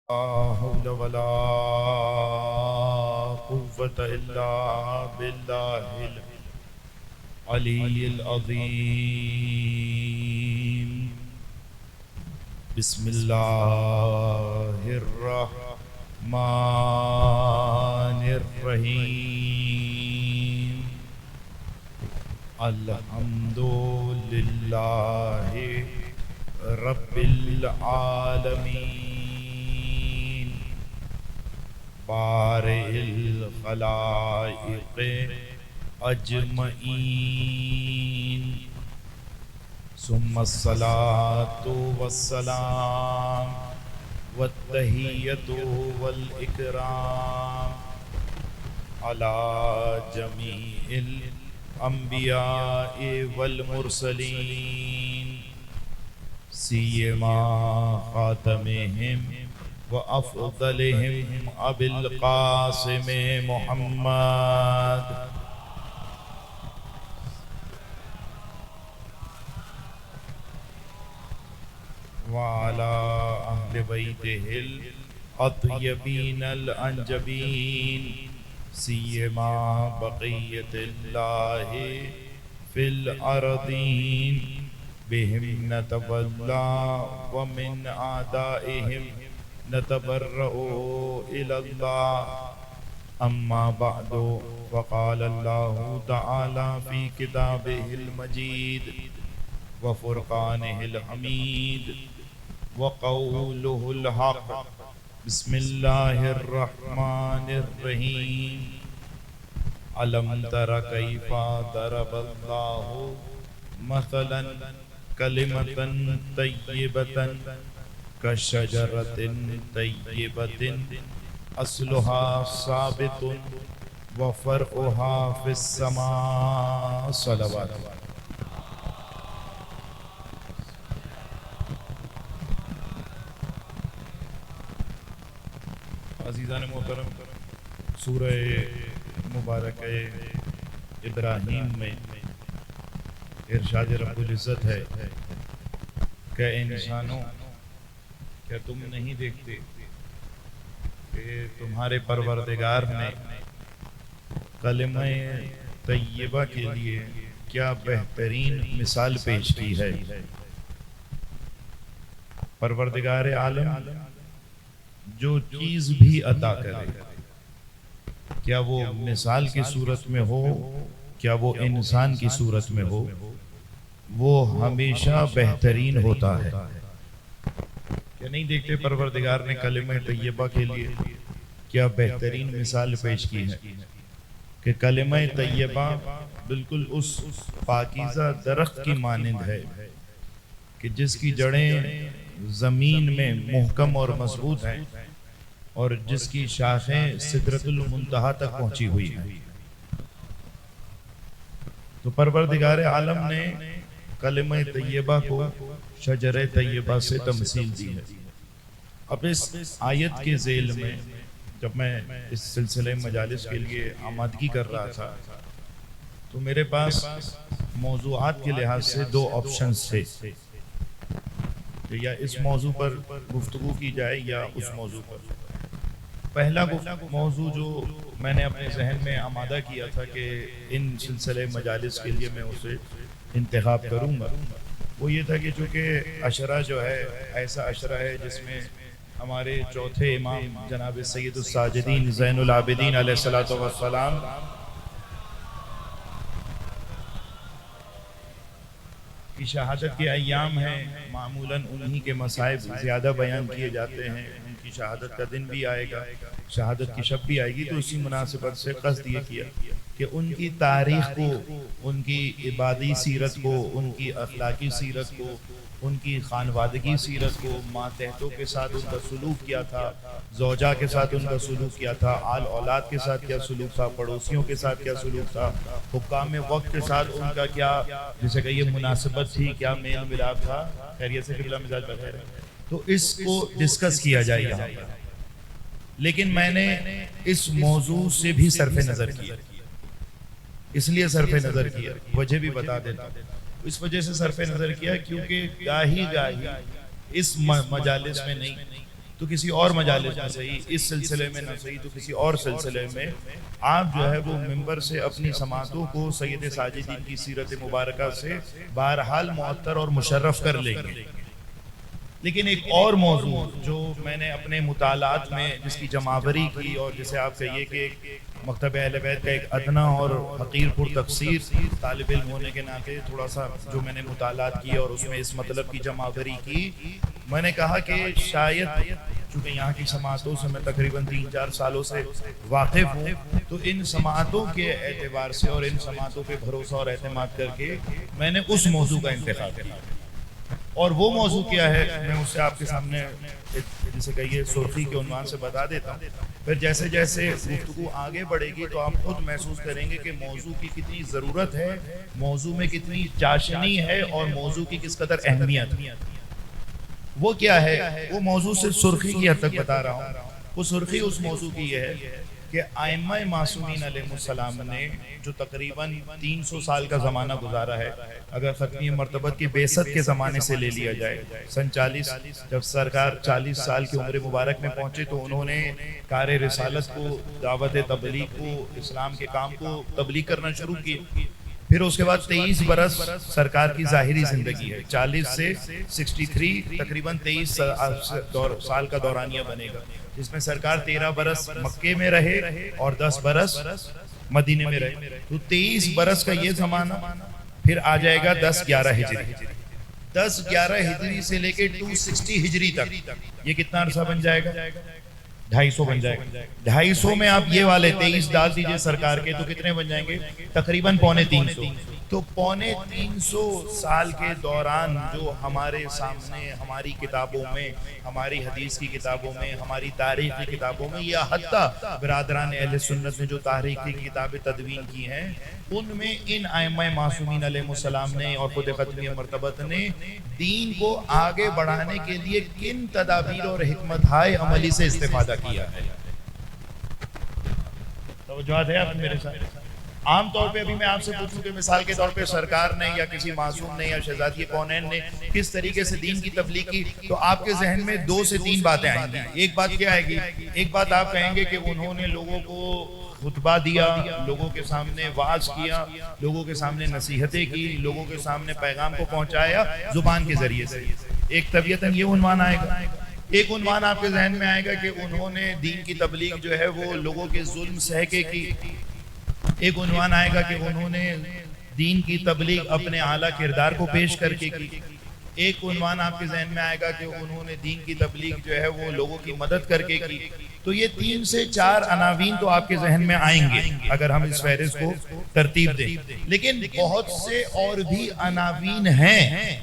حول ولا قوة إلا بالله العلي العظيم. بسم الله الرحمن الرحيم. الحمد لله رب العالمين بارئ الخلائق اجمعین ثم الصلاة والسلام والتحیۃ والاکرام علی جمیع الانبیاء والمرسلین سیما خاتمہم وافضلہم ابی القاسم محمد وعلى أهل بيته الأطيبين الأنجبين سيما بقية الله في الأرضين بهم نتولى ومن أعدائهم نتبرأ إلى الله. أما بعد فقال الله تعالى في كتابه المجيد وفرقانه الحميد وقوله الحق. بسم الله الرحمن الرحيم. ألم تر كيف ضرب الله مثلا كلمة طيبة كشجرة طيبة أصلها ثابت وفرعها في السماء. صلوات. عزیزان محترم، سورہ مبارک ابراہیم میں ارشاد رب العزت ہے کہ انسانوں، کیا تم نہیں دیکھتے کہ تمہارے پروردگار نے کلمہ طیبہ کے لیے کیا بہترین مثال پیش کی ہے. پروردگار عالم جو چیز بھی عطا کرے، کیا وہ مثال کی صورت میں ہو، کیا وہ انسان کی صورت میں ہو، وہ ہمیشہ بہترین ہوتا ہے. کیا نہیں دیکھتے پروردگار نے کلمہ طیبہ کے لیے کیا بہترین مثال پیش کی ہے کہ کلمہ طیبہ بالکل اس پاکیزہ درخت کی مانند ہے کہ جس کی جڑیں زمین میں محکم اور مضبوط ہیں اور جس کی شاخیں سدرۃ المنتہا تک پہنچی ہوئی ہیں. تو پروردگار عالم نے کلمہ طیبہ کو شجر طیبہ سے تمثیل دی ہے. اب اس آیت کے ذیل میں جب میں اس سلسلے مجالس کے لیے آمادگی کر رہا تھا تو میرے پاس موضوعات کے لحاظ سے دو آپشنز تھے کہ یا اس موضوع پر گفتگو کی جائے یا اس موضوع پر. پہلا موضوع جو میں نے اپنے ذہن میں آمادہ کیا تھا کہ ان سلسلے مجالس کے لیے میں اسے انتخاب کروں گا، وہ یہ تھا کہ چونکہ عشرہ جو ہے ایسا عشرہ ہے جس میں ہمارے چوتھے امام جناب سید الساجدین زین العابدین علیہ الصلوۃ والسلام کی شہادت کے ایام ہیں. معمولاً انہی کے مصائب زیادہ بیان کیے جاتے ہیں. ان کی شہادت کا دن بھی آئے گا، شہادت کی شب بھی آئے گی، تو اسی مناسبت سے قصد یہ کیا کہ ان کی تاریخ کو، ان کی عبادی سیرت کو، ان کی اخلاقی سیرت کو، ان کی خانوادگی سیرت کو، ماتحتوں کے ساتھ ان کا سلوک کیا تھا، زوجہ کے ساتھ ان کا سلوک کیا تھا، آل اولاد کے ساتھ کیا سلوک تھا، پڑوسیوں کے ساتھ کیا سلوک تھا، حکام وقت کے ساتھ ان کا کیا جسے کہ یہ مناسبت تھی، کیا میل ملاپ تھا. خیریت سے قبلہ مزاج بخیر ہے. تو اس کو ڈسکس کیا جائے یہاں پر. لیکن میں نے اس موضوع سے بھی صرف نظر کیا. اس لیے صرف نظر کیا، وجہ بھی بتا دیتا ہوں. اس وجہ سے صرف نظر کیا کیونکہ گاہی اس مجالس میں نہیں تو کسی اور مجالس میں صحیح، اس سلسلے میں نہ صحیح تو کسی اور سلسلے میں آپ جو ہے وہ منبر سے اپنی سماعتوں کو سید ساجدین کی سیرت مبارکہ سے بہرحال معطر اور مشرف کر لیں گے. لیکن ایک اور موضوع جو میں نے اپنے مطالعات میں جس کی جمعآوری کی اور جسے آپ کہیے کہ ایک مکتب اہل بیت کا ایک ادنا اور حقیر پر تفسیر طالب علم ہونے کے ناطے تھوڑا سا جو میں نے مطالعات کیے اور اس میں اس مطلب کی جمعآوری کی، میں نے کہا کہ شاید چونکہ یہاں کی سماعتوں سے میں تقریباً 3-4 سالوں سے واقف ہوں، تو ان سماعتوں کے اعتبار سے اور ان سماعتوں پہ بھروسہ اور اعتماد کر کے میں نے اس موضوع کا انتخاب کیا. اور وہ موضوع کیا ہے میں اس سے آپ کے سامنے جسے کہیے سرخی کے عنوان سے بتا دیتا ہوں. پھر جیسے جیسے گفتگو آگے بڑھے گی تو آپ خود محسوس کریں گے کہ موضوع کی کتنی ضرورت ہے، موضوع میں کتنی چاشنی ہے اور موضوع کی کس قدر اہمیت. وہ کیا ہے؟ وہ موضوع صرف سرخی کی حد تک بتا رہا ہوں. وہ سرخی اس موضوع کی یہ ہے کہ ائمہ معصومین علیہ السلام نے جو تقریباً 300 سال کا زمانہ گزارا ہے، اگر ختمی مرتبت کی بعثت کے زمانے سے لے لیا جائے، سن 40 جب سرکار 40 سال کی عمر مبارک میں پہنچے تو انہوں نے کار رسالت کو، دعوت تبلیغ کو، اسلام کے کام کو تبلیغ کرنا شروع کی. پھر اس کے بعد 23 برس سرکار کی ظاہری زندگی ہے، 40 سے 63 تقریباً 23 سال کا دورانیہ بنے گا، جس میں سرکار 13 برس مکے میں رہے اور 10 برس مدینے میں رہے. تو 23 برس کا یہ زمانہ پھر آ جائے گا 10-11 ہجری. 10-11 ہجری سے لے کے 260 ہجری تک یہ کتنا عرصہ بن جائے گا؟ 250 بن جائے گا. 250 میں آپ یہ والے 23 ڈال دیجئے سرکار کے تو کتنے بن جائیں گے؟ تقریباً 350. تو 350 سال کے دوران جو ہمارے سامنے ہماری کتابوں میں، ہماری حدیث کی کتابوں میں، ہماری تاریخ کی کتابوں میں، یا حتیٰ برادران اہل سنت نے جو تاریخ کی کتابیں تدوین کی ہیں، ان میں ان ائمہ معصومین علیہ السلام نے اور خود ختمی مرتبت نے دین کو آگے بڑھانے کے لیے کن تدابیر اور حکمت ہائے عملی سے استفادہ کیا ہے. توجہات ہے آپ میرے ساتھ؟ عام طور پہ ابھی میں آپ سے پوچھوں کہ مثال کے طور پہ سرکار نے یا کسی معصوم نے یا شہزادی کونین نے کس طریقے سے دین کی تبلیغ کی، تو آپ کے ذہن میں 2 سے 3 باتیں آئیں گی. ایک بات کیا آئے گی؟ ایک بات آپ کہیں گے کہ انہوں نے لوگوں کو خطبہ دیا، لوگوں کے سامنے وعظ کیا، لوگوں کے سامنے نصیحتیں کی، لوگوں کے سامنے پیغام کو پہنچایا زبان کے ذریعے سے. ایک طبیعتاً یہ عنوان آئے گا. ایک عنوان آپ کے ذہن میں آئے گا کہ انہوں نے دین کی تبلیغ جو ہے وہ لوگوں کے ظلم سہ کے کی. ایک عنوان آئے گا کہ انہوں نے دین کی تبلیغ اپنے اعلیٰ کردار کو پیش کر کے کی. ایک عنوان آپ کے ذہن میں آئے گا کہ انہوں نے دین کی تبلیغ جو ہے وہ لوگوں کی مدد کر کے کی. تو یہ 3 سے 4 عناوین تو آپ کے ذہن میں آئیں گے اگر ہم اس فہرست کو ترتیب دیں. لیکن بہت سے اور بھی عناوین ہیں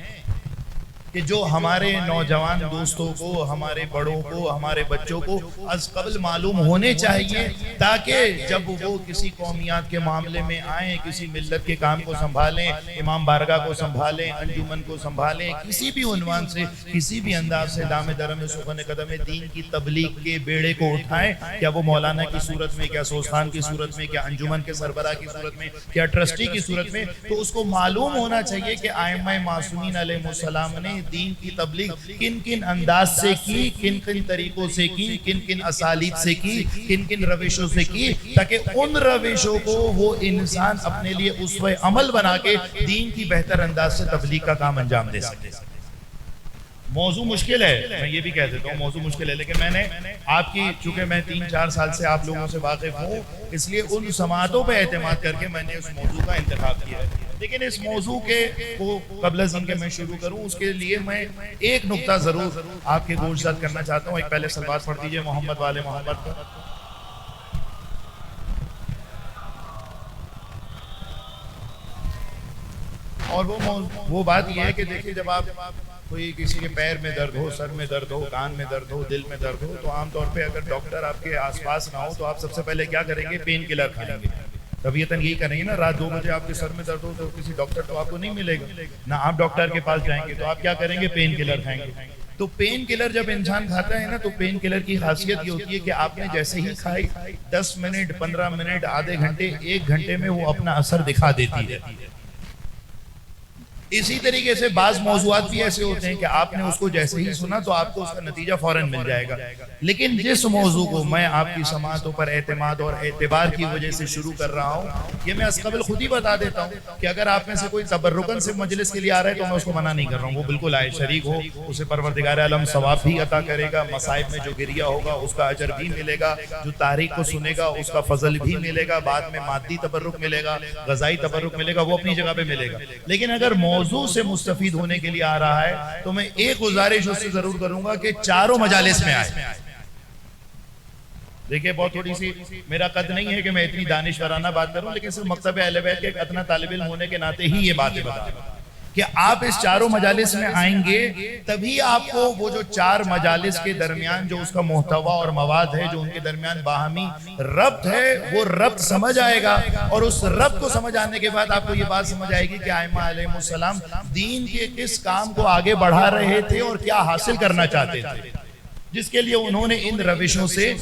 کہ جو ہمارے نوجوان دوستوں کو، ہمارے بڑوں کو، ہمارے بچوں کو از قبل معلوم ہونے چاہیے، تاکہ جب وہ کسی قومیات کے معاملے میں آئیں، کسی ملت کے کام کو سنبھالیں، امام بارگاہ کو سنبھالیں، انجمن کو سنبھالیں، کسی بھی عنوان سے، کسی بھی انداز سے دام درم سخن قدم دین کی تبلیغ کے بیڑے کو اٹھائیں. کیا وہ مولانا کی صورت میں، کیا سوستان کی صورت میں، کیا انجمن کے سربراہ کی صورت میں، کیا ٹرسٹی کی صورت میں، تو اس کو معلوم ہونا چاہیے کہ ائمہ معصومین علیہ السلام نے دین کی تبلیغ کن کن انداز سے کی، کن کن طریقوں سے کی، کن کن اسالیب سے کی، کن کن روشوں سے کی، تاکہ ان روشوں کو وہ انسان اپنے لیے اسوہ عمل بنا کے دین کی بہتر انداز سے تبلیغ کا کام انجام دے سکے. موضوع مشکل ہے، میں یہ بھی کہہ دیتا ہوں موضوع مشکل ہے، لیکن میں نے آپ کی، چونکہ میں 3-4 سال سے آپ لوگوں سے واقف ہوں، اس لیے ان سماعتوں پہ اعتماد کر کے میں نے اس موضوع کا انتخاب کیا ہے. لیکن اس موضوع کے کو قبل از ان کے میں شروع کروں، اس کے لیے میں ایک نقطہ ضرور آپ کے گوشزد کرنا چاہتا ہوں. ایک پہلے صلوات پڑھ دیجئے محمد والے محمد پر. اور وہ بات یہ ہے کہ دیکھیے، جب آپ کوئی کسی کے پیر میں درد ہو، سر میں درد ہو، کان میں درد ہو، دل میں درد ہو، تو عام طور پہ اگر ڈاکٹر آپ کے آس پاس نہ ہو تو آپ سب سے پہلے کیا کریں گے؟ پین کلر کھائیں گے. طبیعتاً یہی کریں گے نا. رات 2 بجے آپ کے سر میں درد ہو تو کسی ڈاکٹر تو آپ کو نہیں ملے گا، نہ آپ ڈاکٹر کے پاس جائیں گے. تو آپ کیا کریں گے؟ پین کلر کھائیں گے. تو پین کلر جب انسان کھاتا ہے نا، تو پین کلر کی خاصیت یہ ہوتی ہے کہ آپ نے جیسے ہی کھائی 10 منٹ، 15 منٹ، آدھے گھنٹے، 1 گھنٹے میں وہ اپنا اثر دکھا دیتی ہے. اسی طریقے سے بعض موضوعات بھی ایسے ہوتے ہیں کہ آپ نے اس کو جیسے ہی سنا تو آپ کو اس کا نتیجہ فوراً مل جائے گا، لیکن جس موضوع کو میں آپ کی سماعتوں پر اعتماد اور اعتبار کی وجہ سے شروع کر رہا ہوں، یہ میں از قبل خود ہی بتا دیتا ہوں کہ اگر آپ میں سے کوئی تبرکاً سے مجلس کے لیے آ رہا ہے تو میں اس کو منع نہیں کر رہا ہوں، وہ بالکل آئے، شریک ہو، اسے پروردگار عالم ثواب بھی عطا کرے گا، مصائب میں جو گریہ ہوگا اس کا اجر بھی ملے گا، جو تاریخ کو سنے گا اس کا فضل بھی ملے گا، بعد میں مادی تبرک ملے گا، غذائی تبرک ملے گا، وہ اپنی جگہ پہ ملے گا۔ لیکن اگر موضوع سے مستفید ہونے کے لیے آ رہا ہے تو میں ایک گزارش اس سے ضرور کروں گا کہ چاروں مجالس میں آئے۔ دیکھیں بہت تھوڑی سی میرا قد نہیں ہے کہ میں اتنی دانشورانہ بات کروں، لیکن صرف مکتب اہل بیت کے ایک ادنا طالب علم ہونے کے ناطے ہی یہ باتیں بتا رہا ہوں کہ آپ اس چاروں مجالس میں آئیں گے تبھی آپ کو وہ جو چار مجالس کے درمیان جو اس کا محتویٰ اور مواد ہے، جو ان کے درمیان باہمی ربط ہے، وہ ربط سمجھ آئے گا، اور اس ربط کو سمجھ آنے کے بعد آپ کو یہ بات سمجھ آئے گی کہ ائمہ علیہ السلام دین کے کس کام کو آگے بڑھا رہے تھے اور کیا حاصل کرنا چاہتے تھے، جس کے لیے انہوں نے ان روشوں سے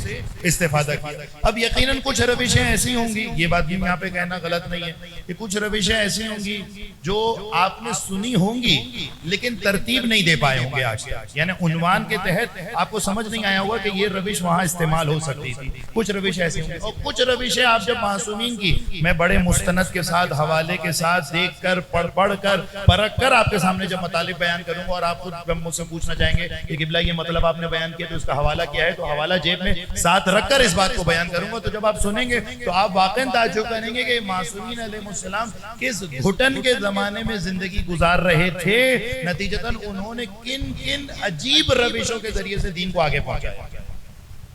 استفادہ کیا۔ اب یقیناً کچھ روشیں ایسی ہوں گی، یہ بات بھی یہاں پہ کہنا غلط نہیں ہے، کہ کچھ روشیں ایسی ہوں گی جو آپ نے سنی ہوں گی لیکن ترتیب نہیں دے پائے ہوں گے آج تک، یعنی عنوان کے تحت آپ کو سمجھ نہیں آیا ہوگا کہ یہ روش وہاں استعمال ہو سکتی تھی۔ کچھ روش ایسی ہوں گی، اور کچھ روشیں آپ جب معصومین کی میں بڑے مستند کے ساتھ، حوالے کے ساتھ، دیکھ کر، پڑھ کر، پرکھ کر آپ کے سامنے جب مطالب بیان کروں گا، اور آپ خود مجھ سے پوچھنا چاہیں گے کہ قبلہ یہ مطلب آپ نے بیان کیا تو اس کا حوالہ کیا ہے، تو حوالہ جیب میں ساتھ رکھ کر اس بات کو بیان کروں گا، تو جب آپ سنیں گے تو آپ واقعاً تعجب کریں گے کہ معصومین علیہ السلام کس گھٹن کے زمانے میں زندگی گزار رہے تھے، نتیجتاً انہوں نے کن کن عجیب روشوں کے ذریعے سے دین کو آگے پہنچایا،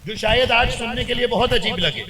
جو شاید آج سننے کے لیے بہت عجیب لگے۔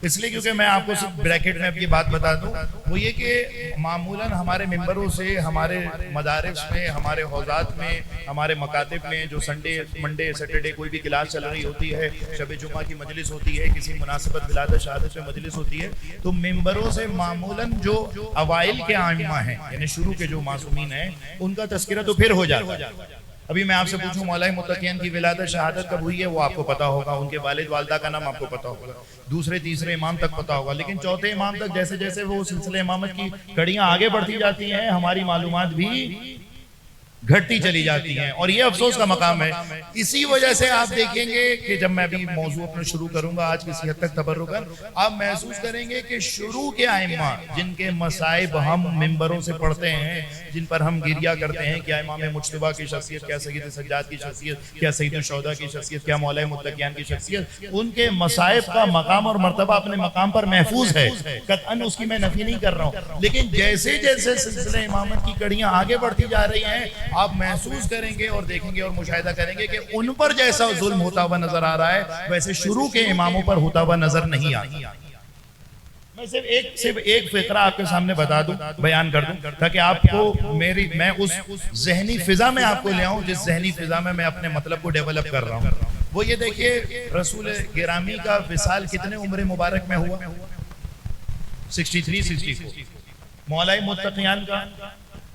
اس لیے کیونکہ میں آپ کو صرف بریکٹ میں اب یہ بات بتا دوں، وہ یہ کہ معمولاً ہمارے ممبروں سے، ہمارے مدارس میں، ہمارے حوزات میں، ہمارے مکاتب میں جو سنڈے، منڈے، سیٹرڈے کوئی بھی کلاس چل رہی ہوتی ہے، شب جمعہ کی مجلس ہوتی ہے، کسی مناسبت ولادت شہادت میں مجلس ہوتی ہے، تو ممبروں سے معمولاً جو اوائل کے ائمہ ہیں، یعنی شروع کے جو معصومین ہیں، ان کا تذکرہ تو پھر ہو جاتا ہے۔ ابھی میں آپ سے پوچھوں مولا متقین کی ولادت شہادت کب ہوئی ہے، وہ آپ کو پتا ہوگا، ان کے والد والدہ کا نام آپ کو پتا ہوگا، دوسرے تیسرے امام تک پتا ہوگا، لیکن چوتھے امام تک جیسے جیسے وہ سلسلہ امامت کی کڑیاں آگے بڑھتی جاتی ہیں، ہماری معلومات بھی گھٹتی چلی جاتی ہیں، اور یہ افسوس کا مقام ہے۔ اسی وجہ سے آپ دیکھیں گے کہ جب میں بھی موضوع اپنا شروع کروں گا آج کسی حد تک تبرکاً، آپ محسوس کریں گے کہ شروع کے ائمہ جن کے مصائب ہم ممبروں سے پڑھتے ہیں، جن پر ہم گریہ کرتے ہیں، کیا امام مجتبیٰ کی شخصیت، کیا سید سجاد کی شخصیت، کیا سید الشہداء کی شخصیت، کیا مولا متقیان کی شخصیت، ان کے مصائب کا مقام اور مرتبہ اپنے مقام پر محفوظ ہے، قطعاً اس کی میں نفی نہیں کر رہا ہوں، لیکن جیسے جیسے سلسلہ امامت کی کڑیاں آگے بڑھتی جا رہی ہیں، آپ محسوس کریں گے اور دیکھیں گے اور مشاہدہ کریں گے کہ ان پر جیسا ظلم ہوتا ہوا نظر آ رہا ہے، ویسے شروع کے اماموں پر ہوتا ہوا نظر نہیں آتا۔ میں صرف ایک فقرہ آپ کے سامنے بتا دوں، بیان کر دوں، تاکہ آپ کو میں اس ذہنی فضا میں آپ کو لے آؤں جس ذہنی فضا میں اپنے مطلب کو ڈیولپ کر رہا ہوں۔ وہ یہ دیکھیے، رسول گرامی کا وصال کتنے عمر مبارک میں ہوا؟ 63-64۔ مولا متقیان کا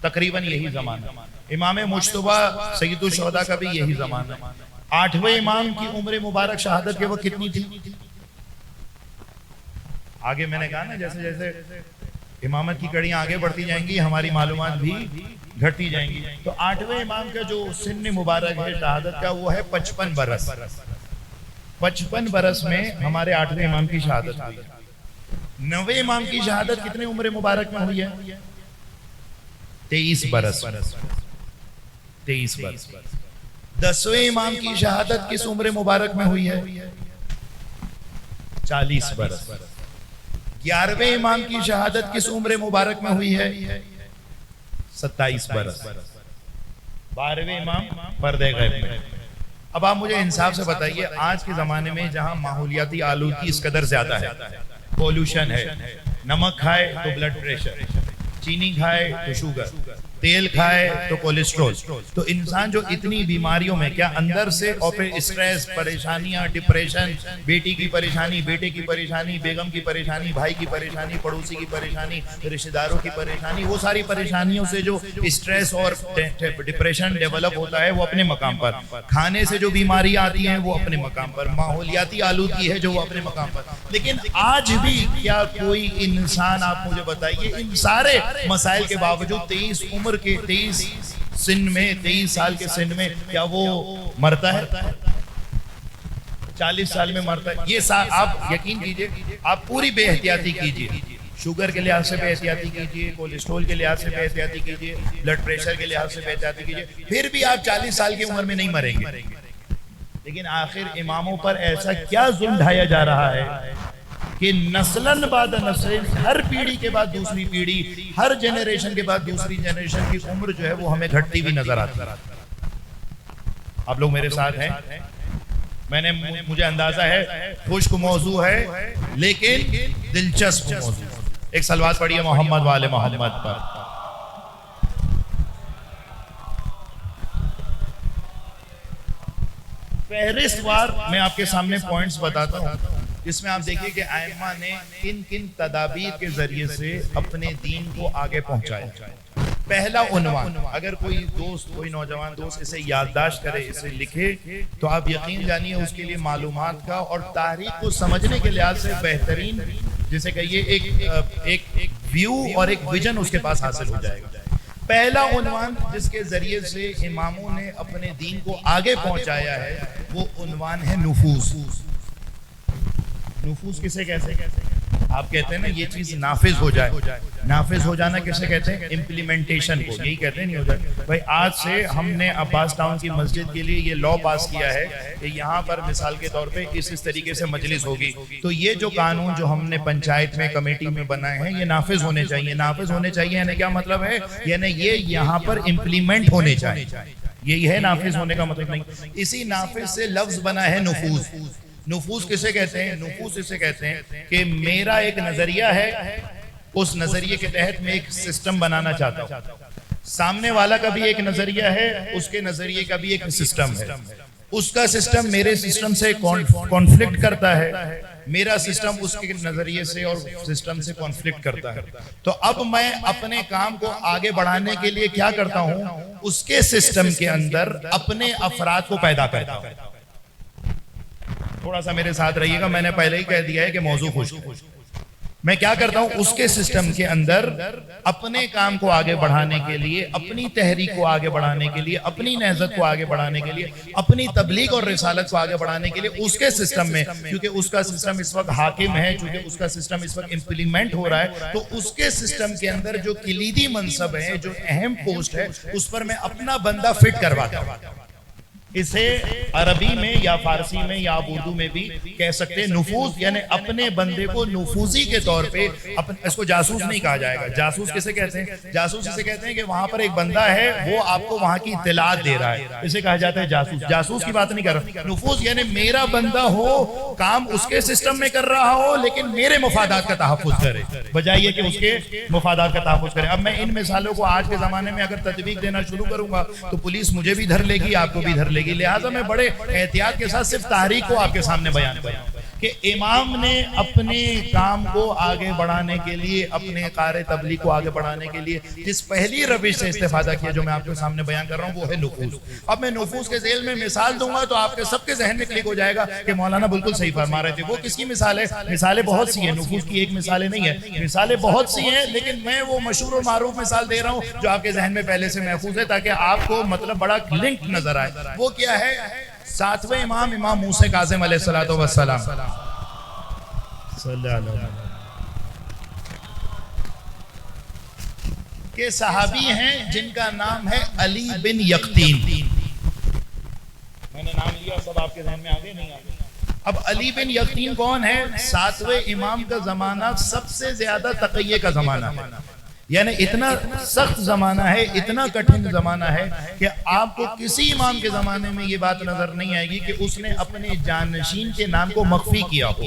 تقریباً یہی زمانہ، امام مجتبیٰ سید الشہداء کا بھی یہی زمانہ، 8ویں امام کی عمر مبارک شہادت کے وقت کتنی تھی؟ آگے میں نے کہا نا جیسے جیسے امامت کی کڑیاں آگے بڑھتی جائیں گی، ہماری معلومات بھی گھٹتی جائیں گی، تو 8ویں امام کا جو سن مبارک ہے شہادت کا وہ ہے 55 برس۔ 55 برس میں ہمارے 8ویں امام کی شہادت ہوئی۔ 9ویں امام کی شہادت کتنے عمر مبارک میں ہوئی ہے؟ 23 برس۔ 23 برس۔ 10ویں امام کی شہادت کس عمر مبارک میں ہوئی ہے؟ 40 برس۔ 11ویں امام کی شہادت کس عمر مبارک میں ہوئی ہے؟ 27 برس۔ 12ویں امام پردے غیب میں۔ اب آپ مجھے انصاف سے بتائیے، آج کے زمانے میں جہاں ماحولیاتی آلودگی اس قدر زیادہ ہے، پولوشن ہے، نمک کھائے تو بلڈ پریشر، چینی کھائے تو شوگر، تیل کھائے تو کولیسٹرول، تو انسان جو اتنی بیماریوں میں کیا اندر سے اور پھر اسٹریس، پریشانیاں، ڈپریشن، بیٹی کی پریشانی، بیٹے کی پریشانی، بیگم کی پریشانی، بھائی کی پریشانی، پڑوسی کی پریشانی، رشتہ داروں کی پریشانی، وہ ساری پریشانیوں سے جو اسٹریس اور ڈپریشن ڈیولپ ہوتا ہے وہ اپنے مقام پر، کھانے سے جو بیماریاں آتی ہیں وہ اپنے مقام پر، ماحولیاتی آلودگی ہے جو وہ اپنے مقام پر، لیکن آج بھی کیا کوئی انسان، آپ مجھے بتائیے، ان سارے مسائل کے باوجود 23 عمر عمر کے 23 سن میں 23 سال کے سن میں کیا وہ مرتا ہے؟ 40 سال میں مرتا ہے. یہ آپ یقین کیجئے آپ پوری بے احتیاطی کیجئے, شوگر کے لحاظ سے بے احتیاطی کیجئے, کولیسٹرول کے لحاظ سے بے احتیاطی کیجئے, بلڈ پریشر کے لحاظ سے بے احتیاطی کیجئے, پھر بھی آپ 40 سال کی عمر میں نہیں مریں گے. لیکن آخر اماموں پر ایسا کیا ظلم ڈھایا جا رہا ہے کہ نسلاً بعد نسل, ہر پیڑھی کے بعد دوسری پیڑھی, ہر جنریشن کے بعد دوسری جنریشن کی عمر جو ہے وہ ہمیں گھٹتی بھی نظر آتی ہے. آپ لوگ میرے ساتھ ہیں؟ مجھے اندازہ ہے خشک موضوع ہے لیکن دلچسپ موضوع. ایک صلوات پڑھیے محمد والے محمد پر. فہرست وار میں آپ کے سامنے پوائنٹس بتاتا ہوں, اس میں آپ دیکھیے کہ ائمہ نے کن کن تدابیر کے ذریعے سے اپنے دین کو آگے پہنچایا. پہلا عنوان, اگر کوئی دوست, کوئی نوجوان دوست اسے یادداشت کرے, اسے لکھے, تو آپ یقین جانیے اس کے لیے معلومات کا اور تاریخ کو سمجھنے کے لحاظ سے بہترین, جسے کہیے ایک ویو اور ایک ویژن اس کے پاس حاصل ہو جائے گا. پہلا عنوان جس کے ذریعے سے اماموں نے اپنے دین کو آگے پہنچایا ہے وہ عنوان ہے نفوذ. نفوذ کسے کہتے ہیں؟ آپ کہتے ہیں نا یہ چیز نافذ ہو جائے. نافذ ہو جانا کسے کہتے ہیں؟ امپلیمنٹیشن کو. یہی کہتے ہیں نہیں ہو جائے بھائی. آج سے ہم نے عباس ٹاؤن کی مسجد کے لیے یہ لا پاس کیا ہے کہ یہاں پر مثال کے طور پہ اس طریقے سے مجلس ہوگی, تو یہ جو قانون جو ہم نے پنچایت میں کمیٹی میں بنائے ہیں یہ نافذ ہونے چاہیے. نافذ ہونے چاہیے یعنی کیا مطلب ہے؟ یعنی یہ یہاں پر امپلیمنٹ ہونے چاہیے. یہی ہے نافذ ہونے کا مطلب. نہیں, اسی نافذ سے لفظ بنا ہے نفوذ. نفوذ کسے کہتے ہیں؟ نفوذ اسے کہتے ہیں کہ میرا ایک نظریہ ہے, اس نظریے کے تحت میں ایک سسٹم بنانا چاہتا ہوں. سامنے والا کا بھی ایک نظریہ ہے, اس کے نظریے کا بھی ایک سسٹم ہے. اس کا سسٹم میرے سسٹم سے کانفلکٹ کرتا ہے, میرا سسٹم اس کے نظریے سے اور سسٹم سے کانفلکٹ کرتا ہے. تو اب میں اپنے کام کو آگے بڑھانے کے لیے کیا کرتا ہوں؟ اس کے سسٹم کے اندر اپنے افراد کو پیدا کرتا ہوں. تھوڑا سا میرے ساتھ رہیے گا, میں نے پہلے ہی کہہ دیا ہے کہ موضوع خشک. میں کیا کرتا ہوں؟ اس کے سسٹم کے اندر اپنے کام کو آگے بڑھانے کے لیے, اپنی تحریک کو آگے بڑھانے کے لیے, اپنی نہضت کو آگے بڑھانے کے لیے, اپنی تبلیغ اور رسالت کو آگے بڑھانے کے لیے اس کے سسٹم میں, کیونکہ اس کا سسٹم اس وقت حاکم ہے, چونکہ اس کا سسٹم اس وقت امپلیمنٹ ہو رہا ہے, تو اس کے سسٹم کے اندر جو کلیدی منصب ہے, جو اہم پوسٹ ہے, اس پر میں اپنا بندہ فٹ کرواتا ہوں. اسے عربی میں یا فارسی میں یا آپ اردو میں بھی کہہ سکتے ہیں نفوذ, یعنی اپنے بندے کو نفوذی کے طور پہ. اس کو جاسوس نہیں کہا جائے گا. جاسوس کسے کہتے ہیں؟ جاسوس اسے کہتے ہیں کہ وہاں پر ایک بندہ ہے, وہ آپ کو وہاں کی اطلاعات دے رہا ہے, اسے کہا جاتا ہے جاسوس. جاسوس کی بات نہیں کر رہا. نفوذ یعنی میرا بندہ ہو, کام اس کے سسٹم میں کر رہا ہو, لیکن میرے مفادات کا تحفظ کرے, بجائے یہ کہ اس کے مفادات کا تحفظ کرے. اب میں ان مثالوں کو آج کے زمانے میں اگر تطبیق دینا شروع کروں گا تو پولیس مجھے بھی دھر لے گی, آپ کو بھی دھر لے گی. لہٰذا میں بڑے احتیاط کے ساتھ صرف تحریک کو آپ کے سامنے بیان کروں کہ امام نے اپنے کام کو آگے بڑھانے کے لیے, اپنے کار تبلیغ کو آگے بڑھانے کے لیے جس پہلی روش سے استفادہ کیا, جو میں آپ کے سامنے بیان کر رہا ہوں, وہ ہے نفوذ. اب میں نفوذ کے ذیل میں مثال دوں گا تو آپ کے سب کے ذہن میں کلک ہو جائے گا کہ مولانا بالکل صحیح فرما رہے تھے. وہ کس کی مثال ہے؟ مثالیں بہت سی ہیں, نفوذ کی ایک مثالیں نہیں ہے, مثالیں بہت سی ہیں, لیکن میں وہ مشہور اور معروف مثال دے رہا ہوں جو آپ کے ذہن میں پہلے سے محفوظ ہے, تاکہ آپ کو مطلب بڑا لنک نظر آئے. وہ کیا ہے؟ 7ویں امام, امام موسیٰ کاظم علیہ السلام کے صحابی ہیں جن کا نام ہے علی بن یقطین. میں نے نام لیا, سب آپ کے ذہن میں آگے نہیں آگے. اب علی بن یقطین کون ہے؟ 7ویں امام کا زمانہ سب سے زیادہ تقیہ کا زمانہ ہے, یعنی اتنا سخت زمانہ ہے, اتنا کٹھن زمانہ ہے کہ آپ کو کسی امام کے زمانے میں یہ بات نظر نہیں آئے گی کہ اس نے اپنے جانشین کے نام کو مخفی کیا ہو.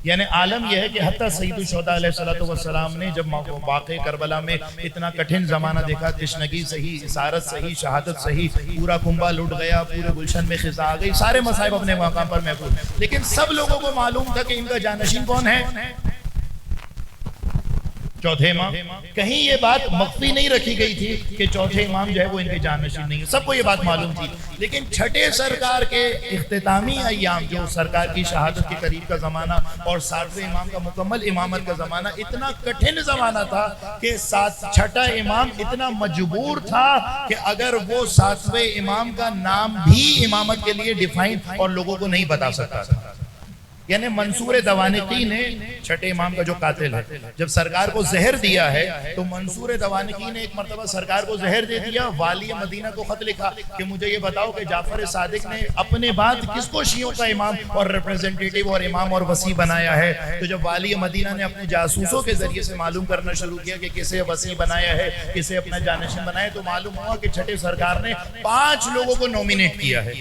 یعنی عالم یہ ہے کہ حتیٰ سید الشہداء علیہ السلام نے جب واقع کربلا میں اتنا کٹھن زمانہ دیکھا, تشنگی صحیح, اسارت صحیح, شہادت صحیح, پورا کنبہ لٹ گیا, پورے گلشن میں خزاں آ گئی, سارے مصائب اپنے مقام پر محفوظ, لیکن سب لوگوں کو معلوم تھا کہ ان کا جانشین کون ہے. چوتھے امام. کہیں یہ بات مخفی نہیں رکھی گئی تھی کہ چوتھے امام جو ہے وہ ان کے جانشین نہیں ہے، سب کو یہ بات معلوم تھی. لیکن چھٹے سرکار کے اختتامی ایام جو سرکار کی شہادت کے قریب کا زمانہ اور ساتویں امام کا مکمل امامت کا زمانہ اتنا کٹھن زمانہ تھا کہ چھٹا امام اتنا مجبور تھا کہ اگر وہ ساتویں امام کا نام بھی امامت کے لیے ڈیفائن اور لوگوں کو نہیں بتا سکتا تھا. یعنی منصور دوانقی نے چھٹے امام کا جو قاتل ہے جب سرکار کو زہر دیا ہے تو منصور دوانقی نے ایک مرتبہ سرکار کو زہر دے دیا. والی مدینہ کو خط لکھا کہ مجھے یہ بتاؤ کہ جعفر صادق نے اپنے بعد کس کو شیعوں کا امام اور ریپرزنٹیٹیو اور امام اور وسیع بنایا ہے. تو جب والی مدینہ نے اپنے جاسوسوں کے ذریعے سے معلوم کرنا شروع کیا کہ کسے وسیع بنایا ہے کسے اپنا جانشین بنایا تو معلوم ہوا کہ چھٹے سرکار نے 5 لوگوں کو نومینیٹ کیا ہے.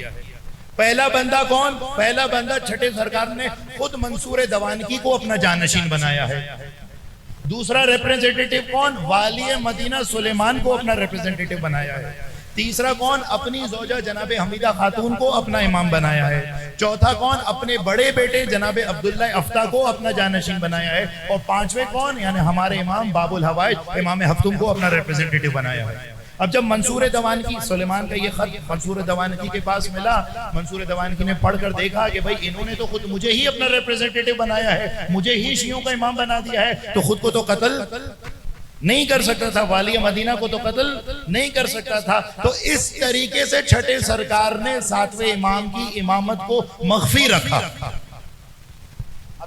پہلا بندہ کون؟ پہلا بندہ چھٹے سرکار نے خود منصور دوانقی کو اپنا جانشین بنایا ہے. دوسرا ریپرزنٹیٹیو کون؟ والی مدینہ سلیمان کو اپنا ریپرزنٹیٹیو بنایا ہے. تیسرا کون؟ اپنی زوجہ جناب حمیدہ خاتون کو اپنا امام بنایا ہے. چوتھا کون؟ اپنے بڑے بیٹے جناب عبداللہ افتح کو اپنا جانشین بنایا ہے. اور 5ویں کون؟ یعنی ہمارے امام باب الحوائج امام ہفتم کو اپنا ریپرزنٹیٹیو بنایا ہے. اب جب منصور دوانقی سلیمان کا یہ خط منصور دوانقی کے پاس ملا، منصور دوانقی نے پڑھ کر دیکھا کہ بھئی انہوں نے تو خود مجھے ہی اپنا ریپرزنٹیٹیو بنایا ہے، مجھے ہی شیعوں کا امام بنا دیا ہے، تو خود کو تو قتل نہیں کر سکتا تھا، والی مدینہ کو تو قتل نہیں کر سکتا تھا. تو اس طریقے سے چھٹے سرکار نے 7ویں امام کی امامت کو مخفی رکھا.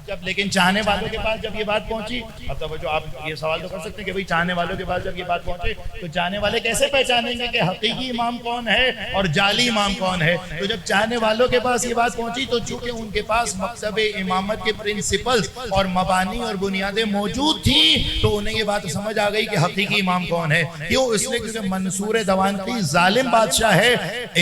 جب لیکن چاہنے والوں کے پاس جب یہ بات پہنچی، اب توجہ آپ یہ سوال تو کر سکتے ہیں کہ بھئی چاہنے والوں کے پاس جب یہ بات پہنچے تو چاہنے والے کیسے پہچانیں گے کہ حقیقی امام کون ہے اور جعلی امام کون ہے. تو جب چاہنے والوں کے پاس یہ بات پہنچی تو چونکہ ان کے پاس مکتب امامت کے پرنسپلز اور مبانی اور بنیادیں موجود تھیں تو انہیں یہ بات سمجھ آ گئی کہ حقیقی امام کون ہے. کیوں؟ اس لیے کیونکہ منصور دوانقی ظالم بادشاہ ہے،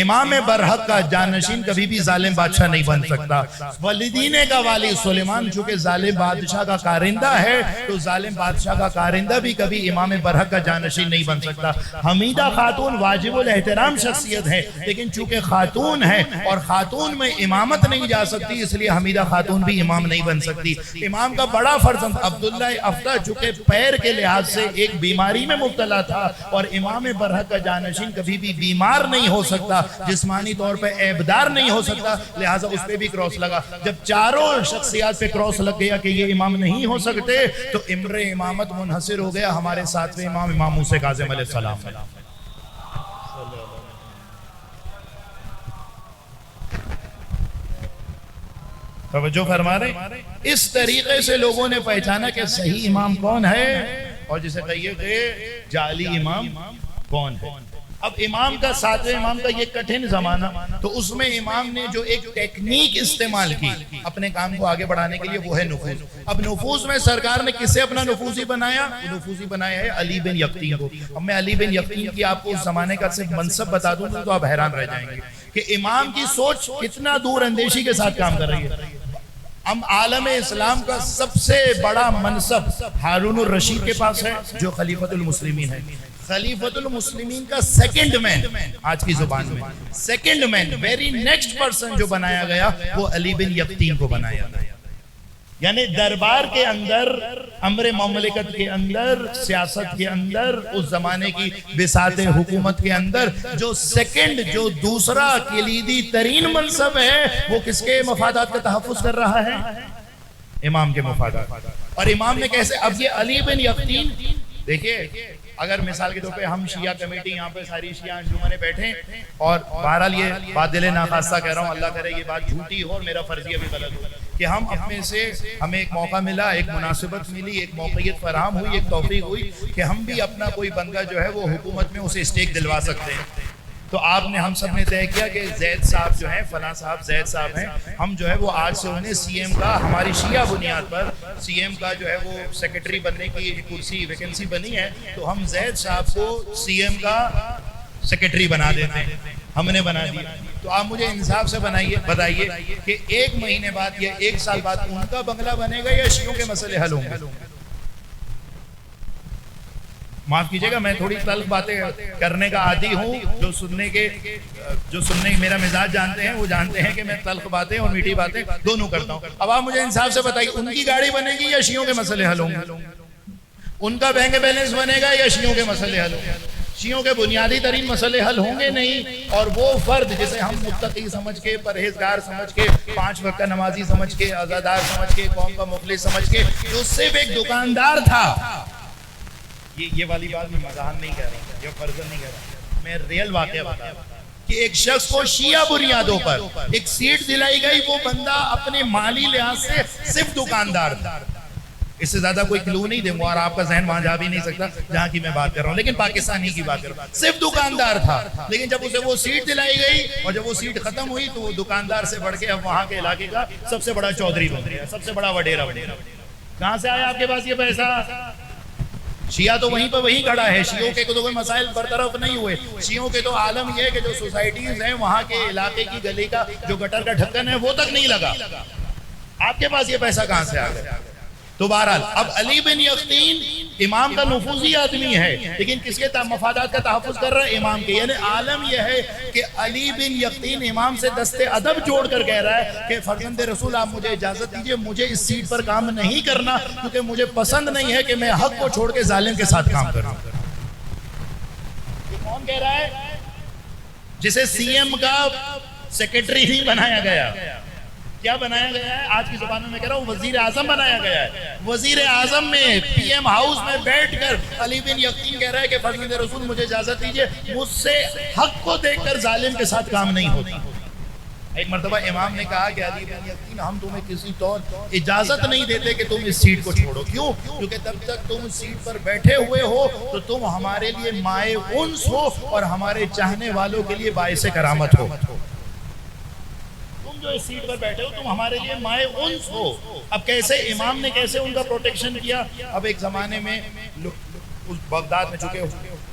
امام برحق کا جانشین کبھی بھی ظالم بادشاہ نہیں بن سکتا. والدین کا والی سلیمان چونکہ ظالم بادشاہ کا کارندہ ہے تو ظالم بادشاہ کا کارندہ بھی کبھی امام برحق کا جانشین نہیں بن سکتا. حمیدہ خاتون واجب الاحترام شخصیت ہے لیکن چونکہ خاتون ہے اور خاتون میں امامت نہیں جا سکتی اس لیے حمیدہ خاتون بھی امام نہیں بن سکتی. امام کا بڑا فرزند عبداللہ افتح چونکہ پیر کے لحاظ سے ایک بیماری میں مبتلا تھا اور امام برحق کا جانشین کبھی بھی بیمار نہیں ہو سکتا، جسمانی طور پہ عیبدار نہیں ہو سکتا، لہٰذا اس پہ بھی کراس لگا. جب چاروں شخصیات پہ کراس لگ گیا کہ یہ امام نہیں ہو سکتے تو امر امامت منحصر ہو گیا ہمارے 7ویں امام امام موسیٰ کاظم علیہ السلام. توجہ فرما رہے. اس طریقے سے لوگوں نے پہچانا کہ صحیح امام کون ہے اور جسے کہیے کہ جعلی امام کون ہے. اب امام کا 7ویں امام کا یہ کٹھن زمانہ تو اس میں امام نے جو ایک ٹیکنیک استعمال کی اپنے کام کو آگے بڑھانے کے لیے وہ ہے نفوذ. اب نفوذ میں سرکار نے کسے اپنا نفوذی بنایا؟ نفوذی بنایا ہے علی بن یقطین کو. اب میں علی بن یقطین کی آپ کو اس زمانے کا صرف منصب بتا دوں تو آپ حیران رہ جائیں گے کہ امام کی سوچ کتنا دور اندیشی کے ساتھ کام کر رہی ہے. ہم عالم اسلام کا سب سے بڑا منصب ہارون الرشید کے پاس ہے جو خلیفۃ المسلمین ہے. خلیفۃ المسلمین کا سیکنڈ مین آج کی زبان میں second man very next person جو بنایا گیا وہ علی بن یقطین کو بنایا گیا. یعنی دربار کے اندر امر مملکت کے اندر سیاست کے اندر اس زمانے کی بساط حکومت کے اندر جو سیکنڈ جو دوسرا کلیدی ترین منصب ہے وہ کس کے مفادات کا تحفظ کر رہا ہے؟ امام کے مفادات. اور امام نے کیسے؟ اب یہ علی بن یقطین دیکھیے اگر مثال کے طور پہ ہم شیعہ کمیٹی یہاں پہ ساری شیعہ انجمنیں بیٹھیں اور بہرحال یہ بات دل ناخواستہ کہہ رہا ہوں، اللہ کرے یہ بات جھوٹی ہو اور میرا فرضیہ بھی غلط ہو، کہ ہم اپنے سے ہمیں ایک موقع ملا، ایک مناسبت ملی، ایک موقعیت فراہم ہوئی، ایک توفیق ہوئی کہ ہم بھی اپنا کوئی بندہ جو ہے وہ حکومت میں اسے اسٹیک دلوا سکتے ہیں. تو آپ نے ہم سب نے طے کیا کہ زید صاحب جو ہیں فلاں صاحب زید صاحب ہیں، ہم جو ہے وہ آج سے انہیں سی ایم کا ہماری شیعہ بنیاد پر سی ایم کا جو ہے وہ سیکرٹری بننے کی کرسی ویکنسی بنی ہے تو ہم زید صاحب کو سی ایم کا سیکرٹری بنا دیتے ہیں. ہم نے بنا دیا. تو آپ مجھے انصاف سے بتائیے کہ 1 مہینے بعد یا 1 سال بعد ان کا بنگلہ بنے گا یا شیعوں کے مسئلے حل ہوں گے؟ معاف کیجئے گا میں تھوڑی تلخ باتیں کرنے کا عادی ہوں، جو سننے میرا مزاج جانتے ہیں وہ جانتے ہیں کہ میں تلخ باتیں اور میٹھی باتیں دونوں کرتا ہوں. اب آپ مجھے انصاف سے بتائیے ان کی گاڑی بنے گی یا شیعوں کے مسئلے حل ہوں گے؟ ان کا بینک بیلنس بنے گا یا شیعوں کے مسئلے حل ہوں گے؟ شیعوں کے بنیادی ترین مسئلے حل ہوں گے نہیں، اور وہ فرد جسے ہم متقی سمجھ کے، پرہیزگار سمجھ کے، 5 وقت کا نمازی سمجھ کے، عزادار سمجھ کے، قوم کا مخلص سمجھ کے، جو صرف ایک دکاندار تھا، یہ والی بات میں مزاح نہیں کہہ رہا، یہ فرضاً نہیں کہہ رہا، میں ریئل واقعہ بتا رہا ہوں کہ ایک شخص کو شیعہ بنیادوں پر ایک سیٹ دلائی گئی، وہ بندہ اپنے مالی لحاظ سے صرف دکاندار تھا. اس سے زیادہ کوئی کلو نہیں دیں گا اور آپ کا ذہن وہاں جا بھی نہیں سکتا جہاں کی میں بات کر رہا ہوں، لیکن پاکستانی کی بات کر رہا ہوں. صرف دکاندار تھا، لیکن جب اسے وہ سیٹ دلائی گئی اور جب وہ سیٹ ختم ہوئی تو وہ دکاندار سے بڑھ کے اب وہاں کے علاقے کا سب سے بڑا چودھری بن گیا، سب سے بڑا وڈیرا بن گیا. کہاں سے آیا آپ کے پاس یہ پیسہ؟ شیعہ تو وہیں پہ وہیں کھڑا ہے. شیعوں کے تو کوئی مسائل برطرف نہیں ہوئے. شیعوں کے تو عالم یہ ہے کہ جو سوسائٹیز ہیں وہاں کے علاقے کی گلی کا جو گٹر کا ڈھکن ہے وہ تک نہیں لگا. آپ کے پاس یہ پیسہ کہاں سے آ گیا؟ تو بہرحال اب علی بن یقطین امام کا نفوذی آدمی ہے، لیکن کس کے مفادات کا تحفظ کر رہا ہے؟ امام کے. یعنی عالم یہ ہے کہ علی بن یقطین امام سے دست ادب جوڑ کر کہہ رہا ہے کہ فرزند رسول آپ مجھے اجازت دیجئے، مجھے اس سیٹ پر کام نہیں کرنا کیونکہ مجھے پسند نہیں ہے کہ میں حق کو چھوڑ کے ظالم کے ساتھ کام کروں. یہ کون کہہ رہا ہے؟ جسے سی ایم کا سیکرٹری نہیں بنایا گیا. کیا بنایا گیا ہے؟ آج کی زبان میں کہہ رہا ہوں وزیر اعظم بنایا گیا ہے. وزیر اعظم میں پی ایم ہاؤس میں بیٹھ کر علی بن یقطین کہہ رہا ہے کہ فرزند رسول مجھے اجازت دیجئے، مجھ سے حق کو دیکھ کر ظالم کے ساتھ کام نہیں ہوتا. ایک مرتبہ امام نے کہا کہ علی بن یقطین ہم تمہیں کسی طور اجازت نہیں دیتے کہ تم اس سیٹ کو چھوڑو. کیوں؟ کیونکہ تب تک تم سیٹ پر بیٹھے ہوئے ہو تو تم ہمارے لیے مائے انس ہو اور ہمارے چاہنے والوں کے لیے باعث کرامت ہو. جو اس سیٹ پر بیٹھے ہو تم ہمارے لیے مائے انس ہو. اب کیسے امام نے کیسے ان کا پروٹیکشن کیا؟ اب ایک زمانے میں اس بغداد میں چکے